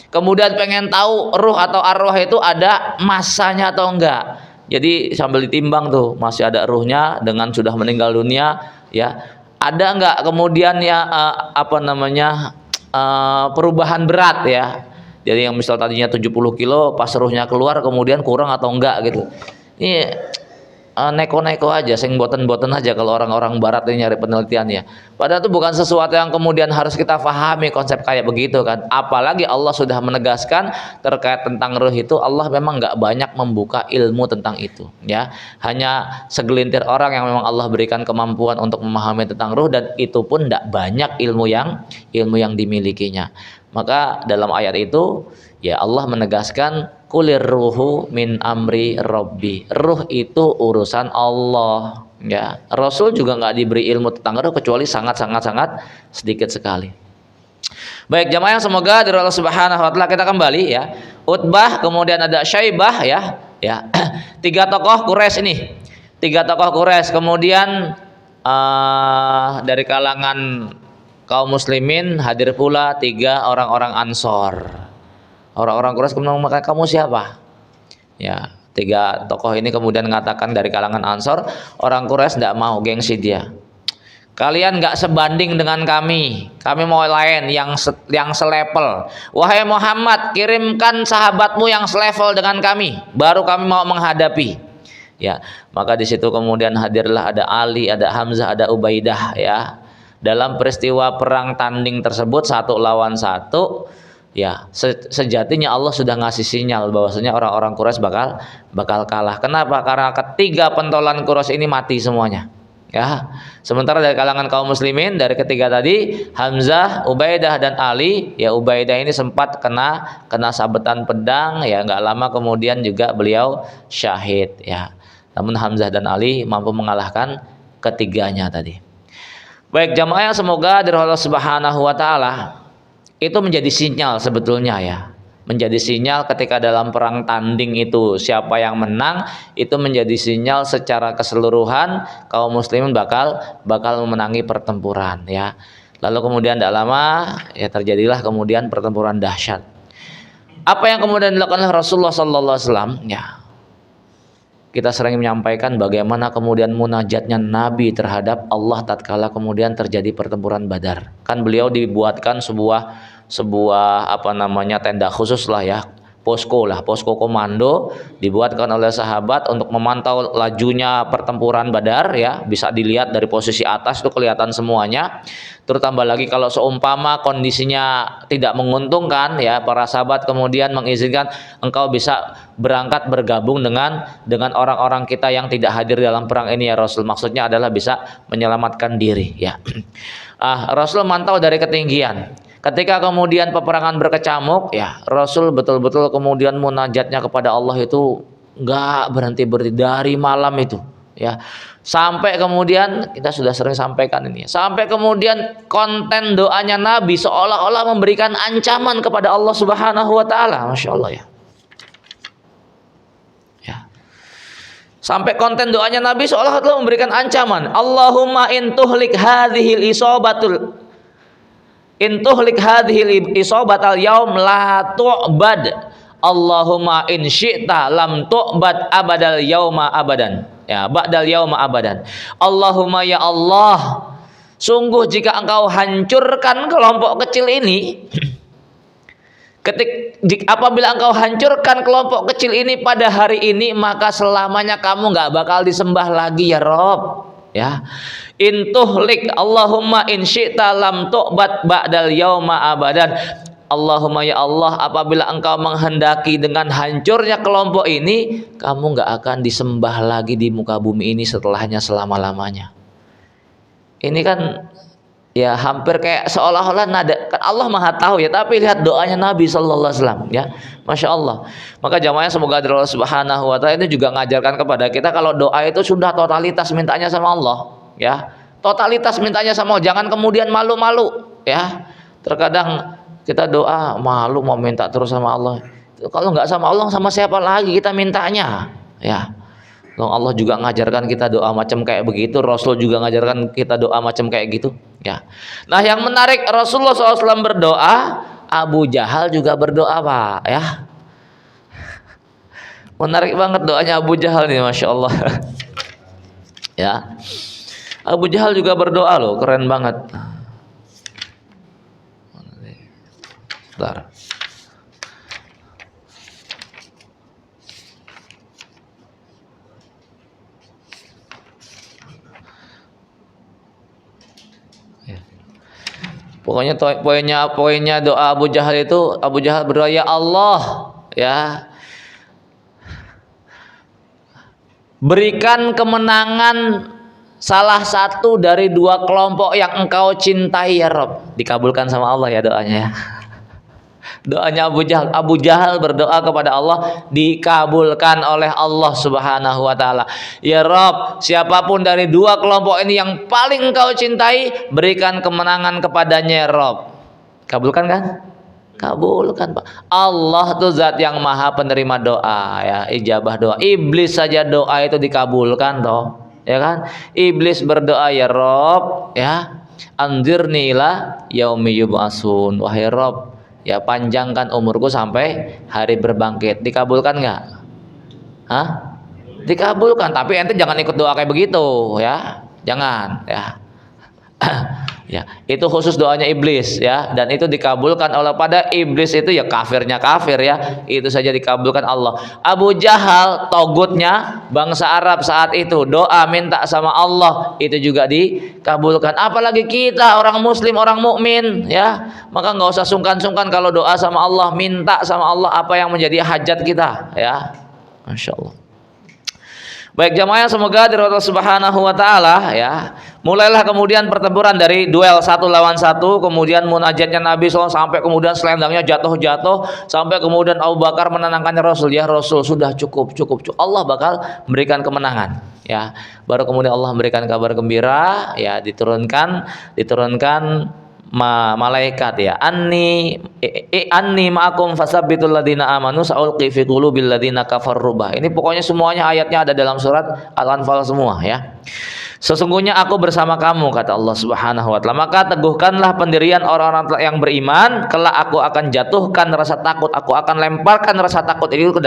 Kemudian pengen tahu ruh atau arwah itu ada masanya atau enggak. Jadi sambil ditimbang tuh, masih ada ruhnya dengan sudah meninggal dunia, ya. Ada enggak kemudian ya apa namanya perubahan berat ya. Jadi yang misal tadinya 70 kilo pas ruhnya keluar kemudian kurang atau enggak gitu. Ini neko-neko aja, sing boten-boten aja kalau orang-orang barat ini nyari penelitiannya. Padahal itu bukan sesuatu yang kemudian harus kita pahami konsep kayak begitu kan. Apalagi Allah sudah menegaskan terkait tentang ruh itu, Allah memang nggak banyak membuka ilmu tentang itu ya. Hanya segelintir orang yang memang Allah berikan kemampuan untuk memahami tentang ruh, dan itu pun tidak banyak ilmu yang dimilikinya. Maka dalam ayat itu ya Allah menegaskan kulir ruhu min amri robbi. Ruh itu urusan Allah. Ya, Rasul juga nggak diberi ilmu tentang ruh kecuali sangat sedikit sekali. Baik jamaah yang semoga dari Allah Subhanahu Wa Taala kita kembali ya. Utbah, kemudian ada Syaibah ya. Tiga tokoh Quraisy ini. Kemudian dari kalangan kaum muslimin hadir pula 3 orang-orang Ansor. Orang-orang Quraisy kemudian mengatakan, kamu siapa? Ya, 3 tokoh ini kemudian mengatakan dari kalangan Ansor. Orang Quraisy tidak mau, gengsi dia. Kalian nggak sebanding dengan kami mau lain yang selevel. Wahai Muhammad, kirimkan sahabatmu yang selevel dengan kami, baru kami mau menghadapi. Ya, maka di situ kemudian hadirlah ada Ali, ada Hamzah, ada Ubaidah ya. Dalam peristiwa perang tanding tersebut 1 lawan 1, ya sejatinya Allah sudah ngasih sinyal bahwasanya orang-orang Quraisy bakal kalah. Kenapa? Karena ketiga pentolan Quraisy ini mati semuanya. Ya, sementara dari kalangan kaum muslimin dari ketiga tadi Hamzah, Ubaidah dan Ali, ya Ubaidah ini sempat kena sabetan pedang, ya nggak lama kemudian juga beliau syahid ya. Namun Hamzah dan Ali mampu mengalahkan ketiganya tadi. Baik jamaah yang semoga dari Allah Subhanahu Wa Taala itu menjadi sinyal sebetulnya ya. Menjadi sinyal ketika dalam perang tanding itu siapa yang menang, itu menjadi sinyal secara keseluruhan kaum muslimin bakal memenangi pertempuran ya. Lalu kemudian tidak lama ya terjadilah kemudian pertempuran dahsyat. Apa yang kemudian dilakukan oleh Rasulullah sallallahu alaihi wasallam ya. Kita sering menyampaikan bagaimana kemudian munajatnya Nabi terhadap Allah tatkala kemudian terjadi pertempuran Badar. Kan beliau dibuatkan sebuah apa namanya tenda khusus lah ya, posko komando dibuatkan oleh sahabat untuk memantau lajunya pertempuran Badar ya, bisa dilihat dari posisi atas itu kelihatan semuanya. Terutama lagi kalau seumpama kondisinya tidak menguntungkan ya, para sahabat kemudian mengizinkan engkau bisa berangkat bergabung dengan orang-orang kita yang tidak hadir dalam perang ini ya Rasul. Maksudnya adalah bisa menyelamatkan diri ya. Rasul mantau dari ketinggian. Ketika kemudian peperangan berkecamuk ya, Rasul betul-betul kemudian munajatnya kepada Allah itu enggak berhenti dari malam itu ya. Sampai kemudian kita sudah sering sampaikan ini. Sampai kemudian konten doanya Nabi seolah-olah memberikan ancaman kepada Allah Subhanahu Wa Taala. Masya Allah ya. Sampai konten doanya Nabi seolah-olah memberikan ancaman. Allahumma intuhlik hadhil isobatal yaum la tu'bad. Allahumma in syi'ta lam tu'bad abadal yauma abadan. Ya, ba'dal yauma abadan. Allahumma ya Allah, sungguh jika engkau hancurkan kelompok kecil ini, apabila engkau hancurkan kelompok kecil ini pada hari ini, maka selamanya kamu nggak bakal disembah lagi ya Rob. Ya, intuhlik Allahumma in syi'ta lam tu'bad ba'dal yauma abadan. Allahumma ya Allah, apabila engkau menghendaki dengan hancurnya kelompok ini, kamu nggak akan disembah lagi di muka bumi ini setelahnya selama-lamanya. Ini kan ya hampir kayak seolah-olah nada, kan Allah Maha tahu ya, tapi lihat doanya Nabi sallallahu alaihi wasallam ya. Masya Allah. Maka jamaahnya semoga Allah Subhanahu wa taala itu juga mengajarkan kepada kita kalau doa itu sudah totalitas mintanya sama Allah ya. Totalitas mintanya sama Allah, jangan kemudian malu-malu ya. Terkadang kita doa malu mau minta terus sama Allah. Kalau nggak sama Allah sama siapa lagi kita mintanya ya. Allah juga ngajarkan kita doa macam kayak begitu, Rasul juga ngajarkan kita doa macam kayak gitu ya. Nah yang menarik, Rasulullah SAW berdoa, Abu Jahal juga berdoa Pak ya. Menarik banget doanya Abu Jahal nih, Masya Allah. Ya, Abu Jahal juga berdoa loh, keren banget. Bentar. Pokoknya poinnya doa Abu Jahal itu, Abu Jahal berdoa, ya Allah ya, berikan kemenangan salah satu dari dua kelompok yang engkau cintai ya Rob. Dikabulkan sama Allah ya doanya ya. Doanya Abu Jahal berdoa kepada Allah, dikabulkan oleh Allah Subhanahu wa taala. Ya Rob, siapapun dari dua kelompok ini yang paling engkau cintai, berikan kemenangan kepadanya ya Rob. Kabulkan kan? Kabulkan Pak. Allah tuh zat yang maha penerima doa ya, ijabah doa. Iblis saja doa itu dikabulkan toh, ya kan? Iblis berdoa, ya Rob ya, anzirni ila yaumi yub'atsun. Wahai Rob, ya panjangkan umurku sampai hari berbangkit. Dikabulkan nggak? Hah? Dikabulkan. Tapi ente jangan ikut doa kayak begitu ya, jangan ya. Ya, itu khusus doanya iblis ya, dan itu dikabulkan oleh, pada iblis itu ya kafirnya kafir ya, itu saja dikabulkan Allah. Abu Jahal togutnya bangsa Arab saat itu, doa minta sama Allah itu juga dikabulkan. Apalagi kita orang muslim, orang mukmin ya, maka nggak usah sungkan-sungkan kalau doa sama Allah, minta sama Allah apa yang menjadi hajat kita ya. Masya Allah. Baik jamaah, semoga dari Allah Subhanahu wa taala ya, mulailah kemudian pertempuran dari duel satu lawan satu, kemudian munajatnya Nabi SAW, sampai kemudian selendangnya jatuh-jatuh, sampai kemudian Abu Bakar menenangkannya Rasul, ya Rasul sudah cukup, Allah bakal memberikan kemenangan ya. Baru kemudian Allah memberikan kabar gembira ya, diturunkan malaikat ya, anni ma'akum fasabbitul ladina amanu sa'ulqi fi qulubil ladina kafarru. Ini pokoknya semuanya ayatnya ada dalam surat Al-Anfal semua ya. Sesungguhnya aku bersama kamu, kata Allah Subhanahu wa taala, maka teguhkanlah pendirian orang-orang yang beriman, kelak aku akan jatuhkan rasa takut, aku akan lemparkan rasa takut itu ke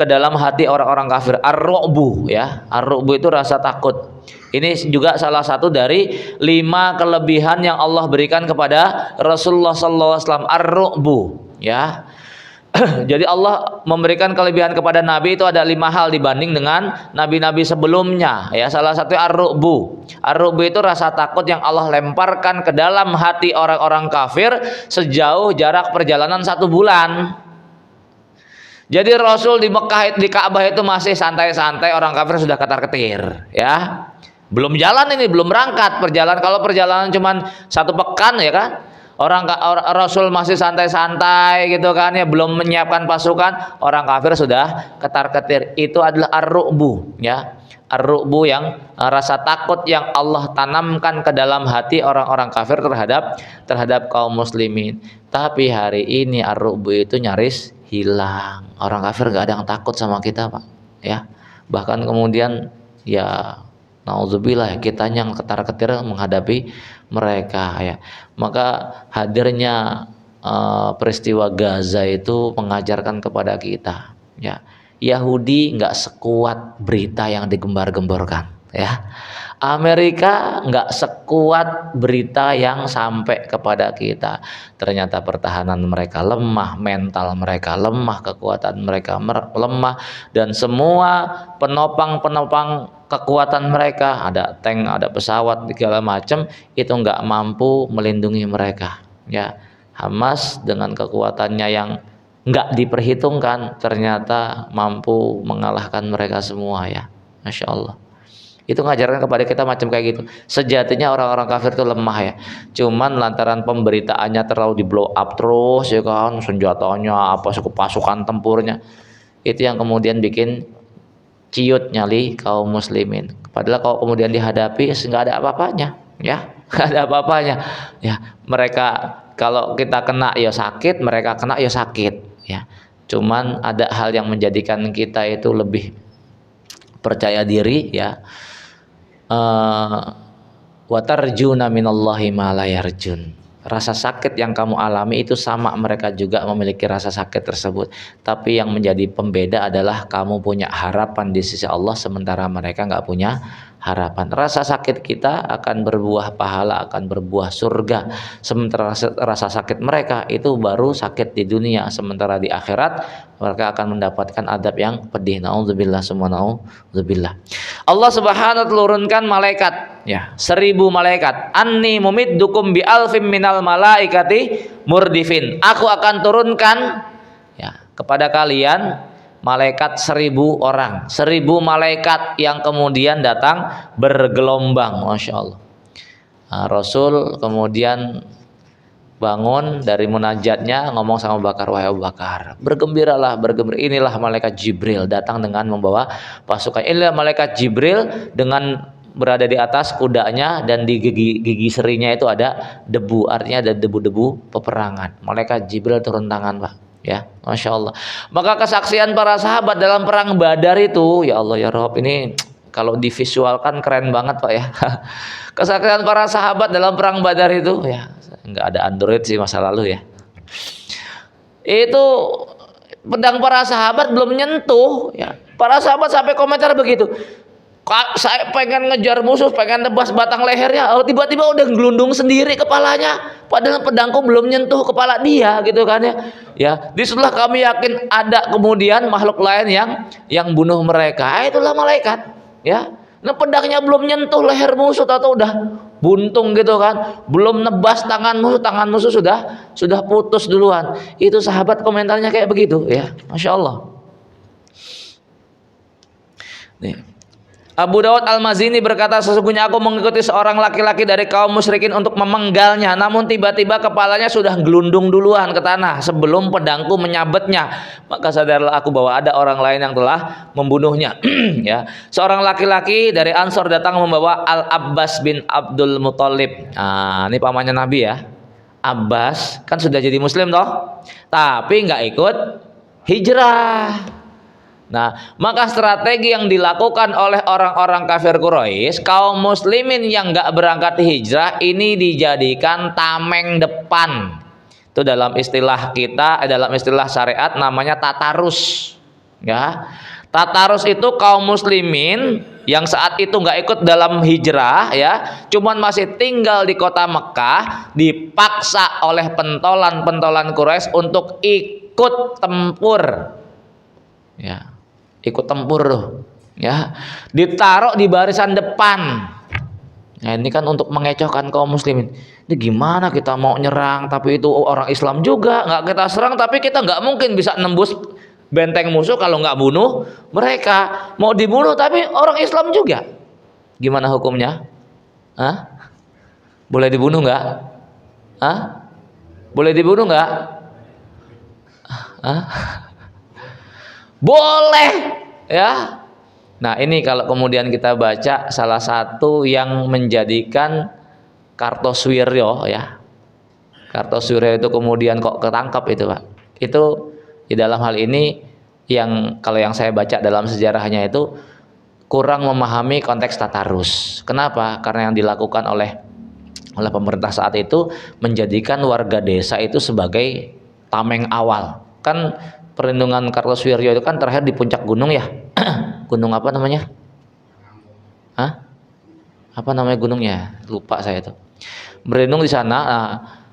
dalam hati orang-orang kafir. Ar-ru'bu ya, ar-ru'bu itu rasa takut. Ini juga salah satu dari 5 kelebihan yang Allah berikan kepada Rasulullah sallallahu alaihi wasallam, ar-ru'bu ya. Jadi Allah memberikan kelebihan kepada Nabi itu ada 5 hal dibanding dengan Nabi-Nabi sebelumnya ya. Salah satu ar-ru'bu. Ar-ru'bu itu rasa takut yang Allah lemparkan ke dalam hati orang-orang kafir sejauh jarak perjalanan 1 bulan. Jadi Rasul di Mekah, di Ka'bah itu masih santai-santai, orang kafir sudah ketar-ketir ya. Belum jalan ini, belum berangkat perjalanan. Kalau perjalanan cuma 1 pekan ya kan, orang Rasul masih santai-santai gitu kan ya, belum menyiapkan pasukan, orang kafir sudah ketar-ketir. Itu adalah ar-ru'bu ya. Ar-ru'bu yang rasa takut yang Allah tanamkan ke dalam hati orang-orang kafir terhadap kaum muslimin. Tapi hari ini ar-ru'bu itu nyaris hilang. Orang kafir gak ada yang takut sama kita Pak ya. Bahkan kemudian ya nauzubillah, kita yang ketar-ketir menghadapi mereka ya. Maka hadirnya peristiwa Gaza itu mengajarkan kepada kita ya, Yahudi nggak sekuat berita yang digembar-gemborkan ya. Amerika nggak sekuat berita yang sampai kepada kita. Ternyata pertahanan mereka lemah, mental mereka lemah, kekuatan mereka lemah, dan semua penopang kekuatan mereka, ada tank, ada pesawat, segala macam, itu nggak mampu melindungi mereka ya. Hamas dengan kekuatannya yang nggak diperhitungkan ternyata mampu mengalahkan mereka semua ya. Masya Allah. Itu ngajarkan kepada kita macam kayak gitu. Sejatinya orang-orang kafir itu lemah ya. Cuman lantaran pemberitaannya terlalu di blow up terus ya kan, senjatanya apa pasukan tempurnya. Itu yang kemudian bikin ciut nyali kaum muslimin. Padahal kalau kemudian dihadapi nggak ada apa-apanya, ya. Nggak ada apa-apanya. Ya, mereka kalau kita kena ya sakit, mereka kena ya sakit, ya. Cuman ada hal yang menjadikan kita itu lebih percaya diri ya. Wa tarjuna minallahi ma la yarjun. Rasa sakit yang kamu alami itu sama, mereka juga memiliki rasa sakit tersebut. Tapi yang menjadi pembeda adalah kamu punya harapan di sisi Allah sementara mereka nggak punya harapan. Rasa sakit kita akan berbuah pahala, akan berbuah surga. Sementara rasa sakit mereka itu baru sakit di dunia. Sementara di akhirat mereka akan mendapatkan adab yang pedih. Nauzubillah summa nauzubillah. Allah Subhanahu wa ta'ala turunkan malaikat ya, 1000 malaikat. Anni mumiddukum bi alfim minal malaikati murdifin. Aku akan turunkan ya kepada kalian malaikat 1000 orang, 1000 malaikat yang kemudian datang bergelombang. Masya Allah. Nah, Rasul kemudian bangun dari munajatnya, ngomong sama Abu Bakar, wahai Abu Bakar, bergembiralah, bergembira. Inilah malaikat Jibril datang dengan membawa pasukan. Inilah malaikat Jibril dengan berada di atas kudanya dan di gigi serinya itu ada debu, artinya ada debu-debu peperangan. Malaikat Jibril turun tangan, Pak. Ya, Masya Allah. Maka kesaksian para sahabat dalam perang Badar itu, ya Allah ya Rob, ini kalau divisualkan keren banget Pak ya. Kesaksian para sahabat dalam perang Badar itu, ya nggak ada Android sih masa lalu ya. Itu pedang para sahabat belum nyentuh, ya. Para sahabat sampai komentar begitu. Saya pengen ngejar musuh, pengen nebas batang lehernya, tiba-tiba udah gelundung sendiri kepalanya, padahal pedangku belum nyentuh kepala dia, gitu kan ya. Ya, disitulah kami yakin ada kemudian makhluk lain yang bunuh mereka. Itulah malaikat, ya. Nah, pedangnya belum nyentuh leher musuh atau udah buntung gitu kan, belum nebas tangan musuh sudah putus duluan. Itu sahabat komentarnya kayak begitu, ya. Masya Allah. Nih. Abu Dawud Al-Mazini berkata, sesungguhnya aku mengikuti seorang laki-laki dari kaum musyrikin untuk memenggalnya, namun tiba-tiba kepalanya sudah gelundung duluan ke tanah sebelum pedangku menyabetnya. Maka sadarlah aku bahwa ada orang lain yang telah membunuhnya. Ya, seorang laki-laki dari Ansor datang membawa Al-Abbas bin Abdul Muthalib. Nah, ini pamannya Nabi ya. Abbas kan sudah jadi muslim toh, tapi nggak ikut hijrah. Nah, maka strategi yang dilakukan oleh orang-orang kafir Quraisy, kaum muslimin yang nggak berangkat hijrah ini dijadikan tameng depan. Itu dalam istilah kita, dalam istilah syariat namanya tatarus. Ya, tatarus itu kaum muslimin yang saat itu nggak ikut dalam hijrah, ya, cuman masih tinggal di kota Mekah, dipaksa oleh pentolan-pentolan Quraisy untuk ikut tempur. Ya. Ikut tempur loh, ya, ditaruh di barisan depan. Nah, ini kan untuk mengecohkan kaum muslimin. Ini gimana kita mau nyerang tapi itu orang Islam juga, nggak kita serang tapi kita nggak mungkin bisa nembus benteng musuh kalau nggak bunuh mereka. Mau dibunuh tapi orang Islam juga, gimana hukumnya? Hah? Boleh dibunuh nggak? Hah? Boleh dibunuh nggak? Hah? Boleh, ya. Nah, ini kalau kemudian kita baca salah satu yang menjadikan Kartosuwiryo, ya. Kartosuwiryo itu kemudian kok ketangkap itu, Pak. Itu di dalam hal ini yang kalau yang saya baca dalam sejarahnya itu kurang memahami konteks tatarus. Kenapa? Karena yang dilakukan oleh pemerintah saat itu menjadikan warga desa itu sebagai tameng awal. Kan perlindungan Kartosuwiryo itu kan terakhir di puncak gunung ya. Gunung apa namanya? Hah? Apa namanya gunungnya? Lupa saya itu. Berlindung di sana. Nah,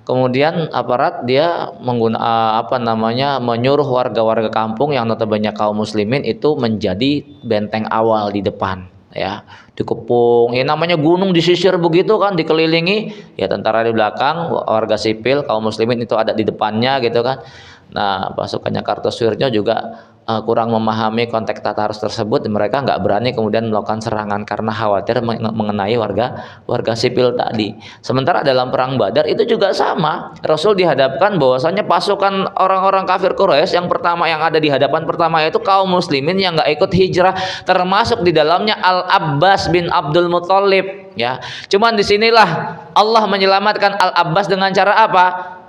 kemudian aparat dia menyuruh warga-warga kampung yang notabene kaum muslimin itu menjadi benteng awal di depan, ya. Dikepung. Ya namanya gunung disisir begitu kan, dikelilingi, ya tentara di belakang, warga sipil kaum muslimin itu ada di depannya gitu kan. Nah, pasukannya Kartosuwiryo juga kurang memahami konteks Tatarus tersebut, mereka nggak berani kemudian melakukan serangan karena khawatir mengenai warga sipil tadi. Sementara dalam perang Badar itu juga sama, Rasul dihadapkan bahwasanya pasukan orang-orang kafir Quraisy yang pertama yang ada di hadapan pertama itu kaum muslimin yang nggak ikut hijrah, termasuk di dalamnya Al Abbas bin Abdul Muthalib. Ya, cuman disinilah Allah menyelamatkan Al Abbas dengan cara apa?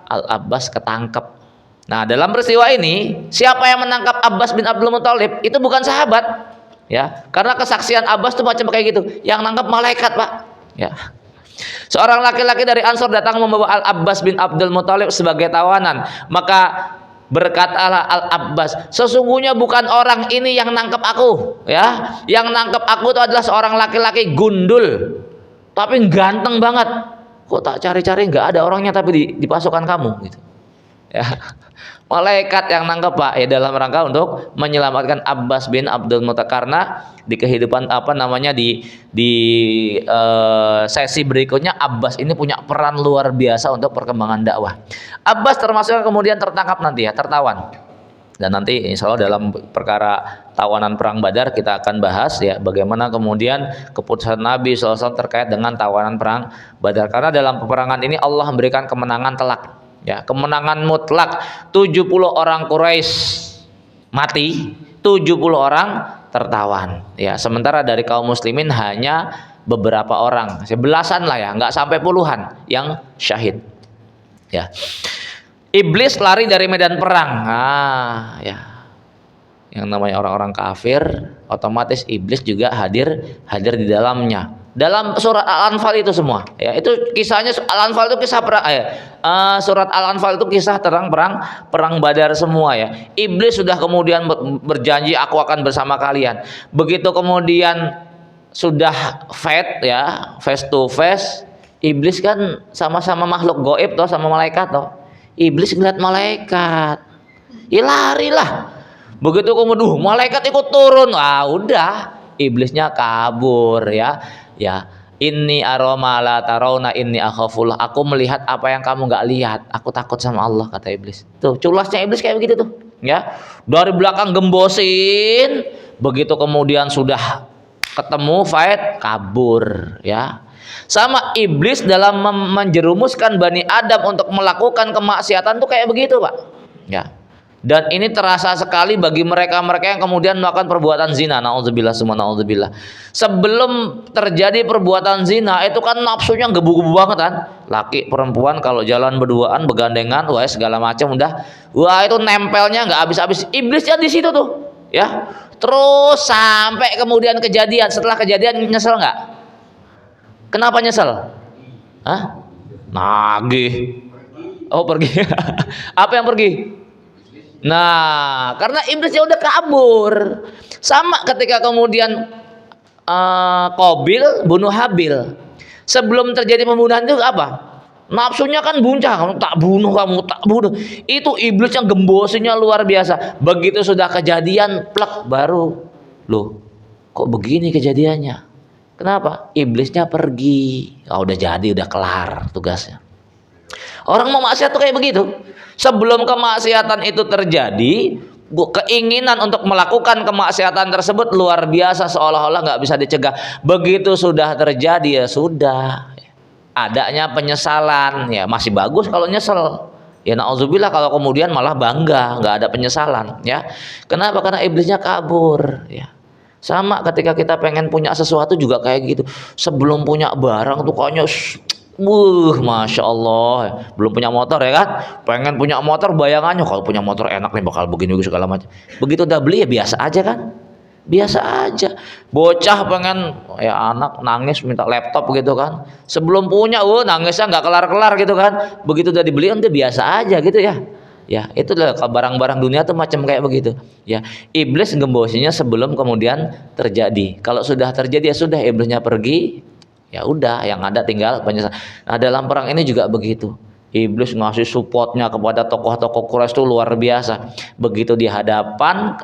Al Abbas ketangkep. Nah, dalam peristiwa ini, siapa yang menangkap Abbas bin Abdul Muthalib? Itu bukan sahabat, ya. Karena kesaksian Abbas itu macam kayak gitu. Yang nangkap malaikat, Pak. Ya. Seorang laki-laki dari Ansor datang membawa Al Abbas bin Abdul Muthalib sebagai tawanan. Maka berkatalah Al Abbas, sesungguhnya bukan orang ini yang nangkap aku, ya. Yang nangkap aku itu adalah seorang laki-laki gundul, tapi ganteng banget. Kok tak cari-cari nggak ada orangnya tapi di pasukan kamu, gitu. Ya. Malaikat yang nangkep, Pak, ya, dalam rangka untuk menyelamatkan Abbas bin Abdul Muthalib. Karena di kehidupan di sesi berikutnya Abbas ini punya peran luar biasa untuk perkembangan dakwah. Abbas termasuk yang kemudian tertangkap nanti, ya, tertawan. Dan nanti insya Allah dalam perkara tawanan perang Badar kita akan bahas, ya, bagaimana kemudian keputusan Nabi SAW terkait dengan tawanan perang Badar. Karena dalam peperangan ini Allah memberikan kemenangan telak, ya, kemenangan mutlak. 70 orang Quraisy mati, 70 orang tertawan, ya. Sementara dari kaum muslimin hanya beberapa orang, belasan lah, ya, nggak sampai puluhan yang syahid, ya. Iblis lari dari medan perang. Ya. Yang namanya orang-orang kafir, otomatis iblis juga hadir di dalamnya. Dalam surat Al-Anfal itu semua, ya, itu kisahnya. Al-Anfal itu kisah perang, surat Al-Anfal itu kisah terang perang Badar semua, ya. Iblis sudah kemudian berjanji, aku akan bersama kalian. Begitu kemudian sudah fight, ya, face to face, iblis kan sama-sama makhluk gaib toh, sama malaikat toh. Iblis ngeliat malaikat, ya larilah. Begitu kemudian malaikat ikut turun, udah, iblisnya kabur, ya. Inni aroma la tarawna inni akhafullah. Aku melihat apa yang kamu nggak lihat. Aku takut sama Allah, kata iblis. Tuh, culasnya iblis kayak begitu tuh, ya. Dari belakang gembosin, begitu kemudian sudah ketemu fight, kabur, ya. Sama iblis dalam menjerumuskan Bani Adam untuk melakukan kemaksiatan tuh kayak begitu, Pak, ya. Dan ini terasa sekali bagi mereka-mereka yang kemudian melakukan perbuatan zina. Nauzubillah summa nauzubillah. Sebelum terjadi perbuatan zina itu kan nafsunya gebu-gebu banget kan. Laki perempuan kalau jalan berduaan, begandengan, wah, segala macam udah. Wah, itu nempelnya nggak habis-habis. Iblisnya di situ tuh, ya. Terus sampai kemudian kejadian. Setelah kejadian nyesel nggak? Kenapa nyesel? Nagih. Oh, pergi. Apa yang pergi? Nah, karena iblisnya udah kabur. Sama ketika kemudian Qabil bunuh Habil. Sebelum terjadi pembunuhan itu apa? Nafsunya kan buncah, kamu tak bunuh. Itu iblis yang gembosinya luar biasa. Begitu sudah kejadian, plek, baru, loh, kok begini kejadiannya? Kenapa? Iblisnya pergi. Udah jadi, udah kelar tugasnya. Orang mau maksiat tuh kayak begitu. Sebelum kemaksiatan itu terjadi, keinginan untuk melakukan kemaksiatan tersebut luar biasa, seolah-olah nggak bisa dicegah. Begitu sudah terjadi, ya sudah. Adanya penyesalan, ya masih bagus kalau nyesel. Ya na'udzubillah kalau kemudian malah bangga, nggak ada penyesalan, ya. Kenapa? Karena iblisnya kabur, ya. Sama ketika kita pengen punya sesuatu juga kayak gitu. Sebelum punya barang tuh kayaknya Masya Allah, belum punya motor, ya kan? Pengen punya motor, bayangannya kalau punya motor enak nih, bakal begini segala macam. Begitu udah beli, ya biasa aja kan? Biasa aja. Bocah pengen, ya anak nangis minta laptop gitu kan. Sebelum punya, nangisnya nggak kelar-kelar gitu kan. Begitu udah dibeli, udah biasa aja gitu, ya. Ya, itu adalah barang-barang dunia tuh macam kayak begitu, ya. Iblis gembosinya sebelum kemudian terjadi. Kalau sudah terjadi, ya sudah, iblisnya pergi, ya udah, yang ada tinggal penyesalan. Nah, dalam perang ini juga begitu. Iblis ngasih supportnya kepada tokoh-tokoh Quraisy itu luar biasa. Begitu di hadapan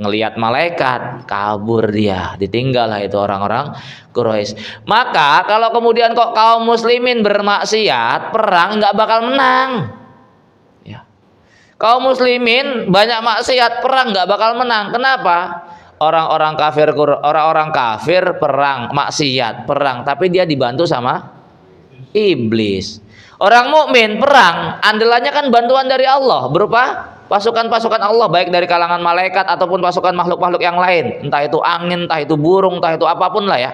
ngelihat malaikat, kabur dia, ditinggal itu orang-orang Quraisy. Maka kalau kemudian kok kaum muslimin bermaksiat, perang nggak bakal menang. Kaum muslimin banyak maksiat, perang nggak bakal menang. Kenapa? Orang-orang kafir perang, maksiat, perang, tapi dia dibantu sama iblis. Orang mukmin perang, andalannya kan bantuan dari Allah berupa pasukan-pasukan Allah, baik dari kalangan malaikat ataupun pasukan makhluk-makhluk yang lain, entah itu angin, entah itu burung, entah itu apapun lah ya.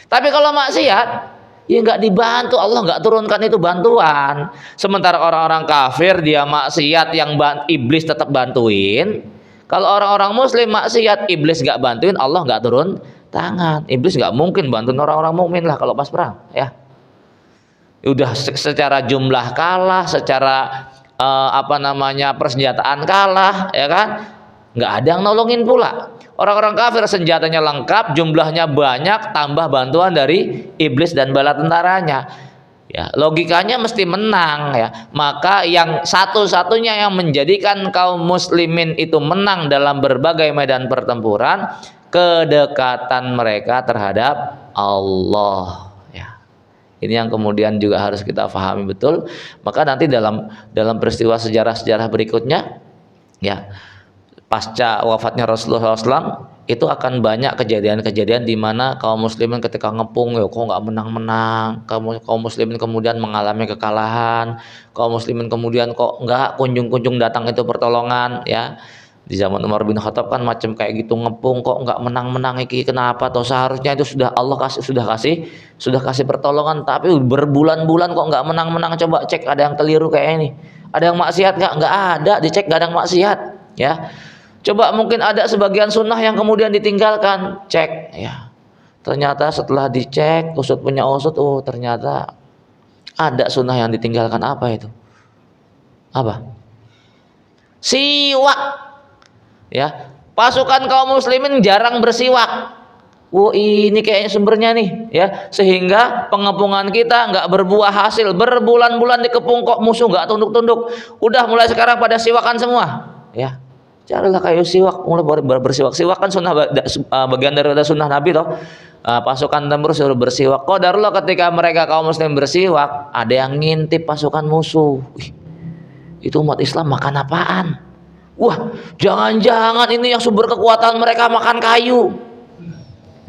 Tapi kalau maksiat, ya nggak dibantu, Allah nggak turunkan itu bantuan. Sementara orang-orang kafir dia maksiat, yang iblis tetap bantuin. Kalau orang-orang muslim maksiat, iblis nggak bantuin, Allah nggak turun tangan. Iblis nggak mungkin bantuin orang-orang mukmin lah kalau pas perang, ya. Udah secara jumlah kalah, secara persenjataan kalah, ya kan? Nggak ada yang nolongin pula. Orang-orang kafir senjatanya lengkap, jumlahnya banyak, tambah bantuan dari iblis dan bala tentaranya. Ya, logikanya mesti menang ya. Maka yang satu-satunya yang menjadikan kaum muslimin itu menang dalam berbagai medan pertempuran, kedekatan mereka terhadap Allah. Ini yang kemudian juga harus kita pahami betul. Maka nanti dalam peristiwa sejarah-sejarah berikutnya, ya, pasca wafatnya Rasulullah SAW, itu akan banyak kejadian-kejadian di mana kaum muslimin ketika ngepung, ya kok nggak menang-menang, kaum muslimin kemudian mengalami kekalahan, kaum muslimin kemudian kok nggak kunjung-kunjung datang itu pertolongan, ya. Di zaman Umar bin Khattab kan macam kayak gitu, ngepung kok nggak menang-menang, iki kenapa? Atau seharusnya itu Allah sudah kasih pertolongan, tapi berbulan-bulan kok nggak menang-menang. Coba cek, ada yang keliru kayak ini, ada yang maksiat nggak ada, dicek nggak ada yang maksiat, ya. Coba mungkin ada sebagian sunnah yang kemudian ditinggalkan, cek, ya. Ternyata setelah dicek, usut punya usut, oh ternyata ada sunnah yang ditinggalkan. Apa itu? Apa? Siwak. Ya, pasukan kaum muslimin jarang bersiwak. Ini kayaknya sumbernya nih, ya, sehingga pengepungan kita nggak berbuah hasil, berbulan-bulan dikepung kok musuh nggak tunduk-tunduk. Udah mulai sekarang pada siwakan semua, ya. Carilah kayu siwak, mulai bersiwak. Siwak kan sunnah, bagian dari sunnah Nabi toh. Pasukan tempur suruh bersiwak. Qadarullah ketika mereka kaum muslim bersiwak, ada yang ngintip pasukan musuh. Itu umat Islam makan apaan? Wah, jangan-jangan ini yang sumber kekuatan mereka makan kayu.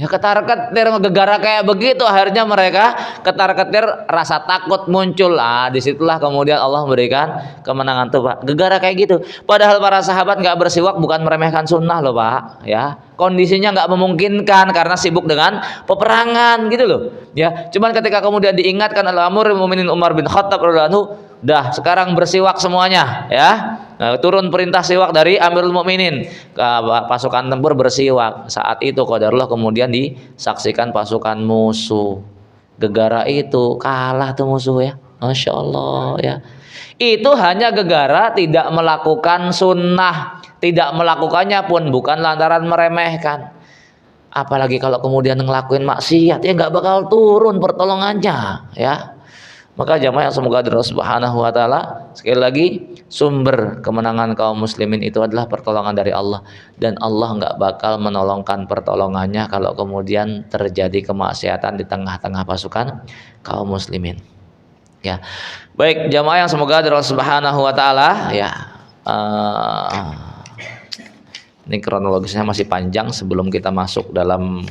Ya, ketar-ketir gegara kayak begitu, akhirnya mereka ketar-ketir, rasa takut muncul. Disitulah kemudian Allah memberikan kemenangan tuh, Pak. Gegara kayak gitu. Padahal para sahabat nggak bersiwak bukan meremehkan sunnah loh, Pak. Ya, kondisinya nggak memungkinkan karena sibuk dengan peperangan gitu loh. Ya, cuman ketika kemudian diingatkan oleh Amirul Mukminin Umar bin Khattab radhiyallahu anhu, dah sekarang bersiwak semuanya, ya. Nah, turun perintah siwak dari Amirul Mukminin, pasukan tempur bersiwak. Saat itu qadarullah kemudian disaksikan pasukan musuh. Gegara itu kalah tuh musuh, ya. Masya Allah, ya. Itu hanya gegara tidak melakukan sunnah, tidak melakukannya pun bukan lantaran meremehkan. Apalagi kalau kemudian ngelakuin maksiat, ya nggak bakal turun pertolongannya, ya. Maka jamaah yang semoga Allah Subhanahu wa taala, sekali lagi, sumber kemenangan kaum muslimin itu adalah pertolongan dari Allah, dan Allah nggak bakal menolongkan pertolongannya kalau kemudian terjadi kemaksiatan di tengah-tengah pasukan kaum muslimin. Ya. Baik, jamaah yang semoga Allah Subhanahu wa taala, ya. Ini kronologisnya masih panjang sebelum kita masuk dalam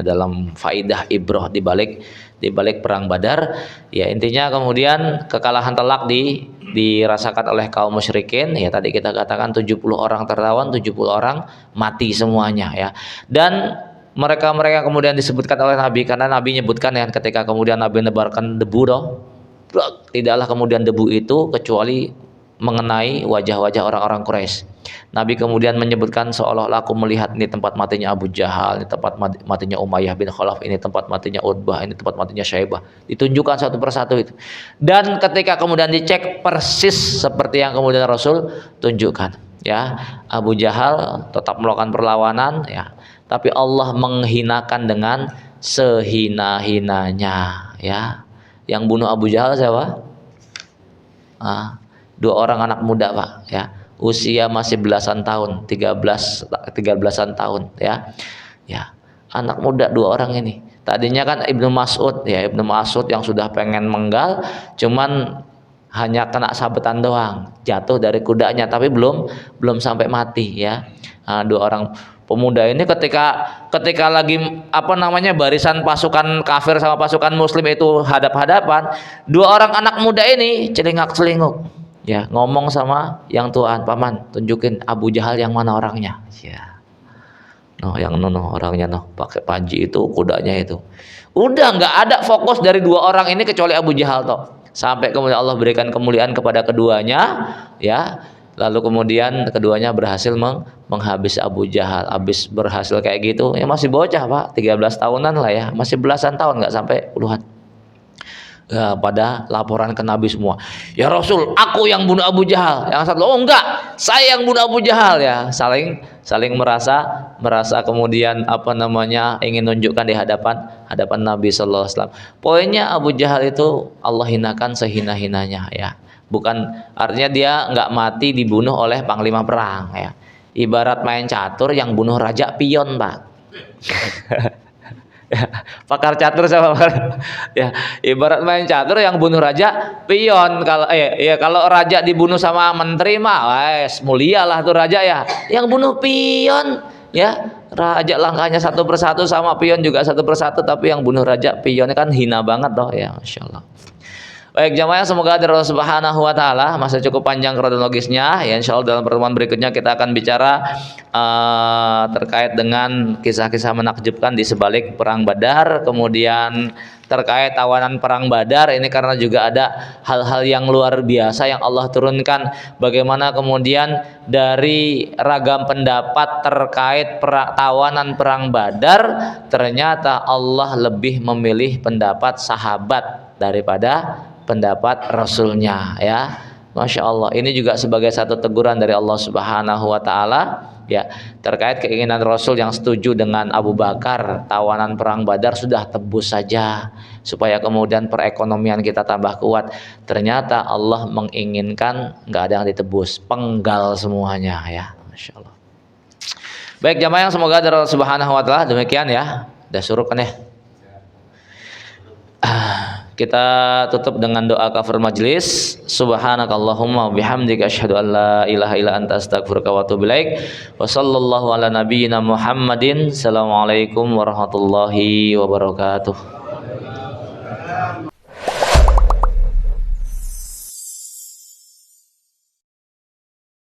dalam faidah ibroh di balik perang Badar. Ya, intinya kemudian kekalahan telak dirasakan oleh kaum musyrikin. Ya, tadi kita katakan 70 orang tertawan, 70 orang mati semuanya, ya. Dan mereka kemudian disebutkan oleh Nabi, karena Nabi nyebutkan, ya, ketika kemudian Nabi menebarkan debu tidaklah kemudian debu itu kecuali mengenai wajah-wajah orang-orang Quraisy. Nabi kemudian menyebutkan, seolah-olah aku melihat ini tempat matinya Abu Jahal, ini tempat matinya Umayyah bin Khalaf, ini tempat matinya Utbah, ini tempat matinya Syaibah. Ditunjukkan satu persatu itu. Dan ketika kemudian dicek, persis seperti yang kemudian Rasul tunjukkan, ya. Abu Jahal tetap melakukan perlawanan, ya. Tapi Allah menghinakan dengan sehina-hinanya, ya. Yang bunuh Abu Jahal siapa? 2 orang anak muda, Pak, ya. Usia masih belasan tahun, 13-an tahun, ya. Ya, anak muda 2 orang ini. Tadinya kan Ibnu Mas'ud yang sudah pengen menggal, cuman hanya kena sabetan doang, jatuh dari kudanya, tapi belum sampai mati ya. Nah, dua orang pemuda ini ketika lagi barisan pasukan kafir sama pasukan muslim itu hadap-hadapan, dua orang anak muda ini celingak-celinguk ya, ngomong sama yang tuaan, paman tunjukin Abu Jahal yang mana orangnya ya. Yang orangnya pakai panji itu, kudanya itu. Udah nggak ada fokus dari dua orang ini kecuali Abu Jahal toh. Sampai kemudian Allah berikan kemuliaan kepada keduanya ya. Lalu kemudian keduanya berhasil menghabis Abu Jahal. Habis berhasil kayak gitu, ya masih bocah Pak, 13 tahunan lah ya, masih belasan tahun, nggak sampai puluhan. Ya, pada laporan ke Nabi semua, ya Rasul, aku yang bunuh Abu Jahal. Yang satu, oh enggak, saya yang bunuh Abu Jahal ya. Saling merasa kemudian ingin nunjukkan di hadapan Nabi sallallahu alaihi wasallam. Poinnya Abu Jahal itu Allah hinakan sehina-hinanya ya. Bukan artinya dia enggak mati dibunuh oleh panglima perang ya. Ibarat main catur yang bunuh raja pion, Pak. Ya, pakar catur sama ya, ibarat main catur yang bunuh raja pion. Kalau raja dibunuh sama menteri mah mulialah tuh raja ya. Yang bunuh pion ya, raja langkahnya satu persatu sama pion juga satu persatu, tapi yang bunuh raja pionnya kan hina banget toh ya, Masya Allah. Baik jamaah, semoga dari Allah Subhanahu wa taala. Masih cukup panjang kronologisnya ya, insyaallah dalam pertemuan berikutnya kita akan bicara terkait dengan kisah-kisah menakjubkan di sebalik perang Badar, kemudian terkait tawanan perang Badar ini, karena juga ada hal-hal yang luar biasa yang Allah turunkan, bagaimana kemudian dari ragam pendapat terkait tawanan perang Badar, ternyata Allah lebih memilih pendapat sahabat daripada pendapat Rasulnya ya. Masya Allah, ini juga sebagai satu teguran dari Allah Subhanahu wa taala ya, terkait keinginan Rasul yang setuju dengan Abu Bakar, tawanan perang Badar sudah tebus saja supaya kemudian perekonomian kita tambah kuat. Ternyata Allah menginginkan nggak ada yang ditebus, penggal semuanya ya. Masya Allah. Baik jamaah yang semoga dari Allah Subhanahu wa taala, demikian ya. Udah suruh kan ya. Kita tutup dengan doa kafir majlis. Subhanakallahumma bihamdika asyhadu an la ilaha illa anta astaghfiruka wa atubu ilaik. Wa sallallahu ala nabiyyina Muhammadin. Assalamualaikum warahmatullahi wabarakatuh.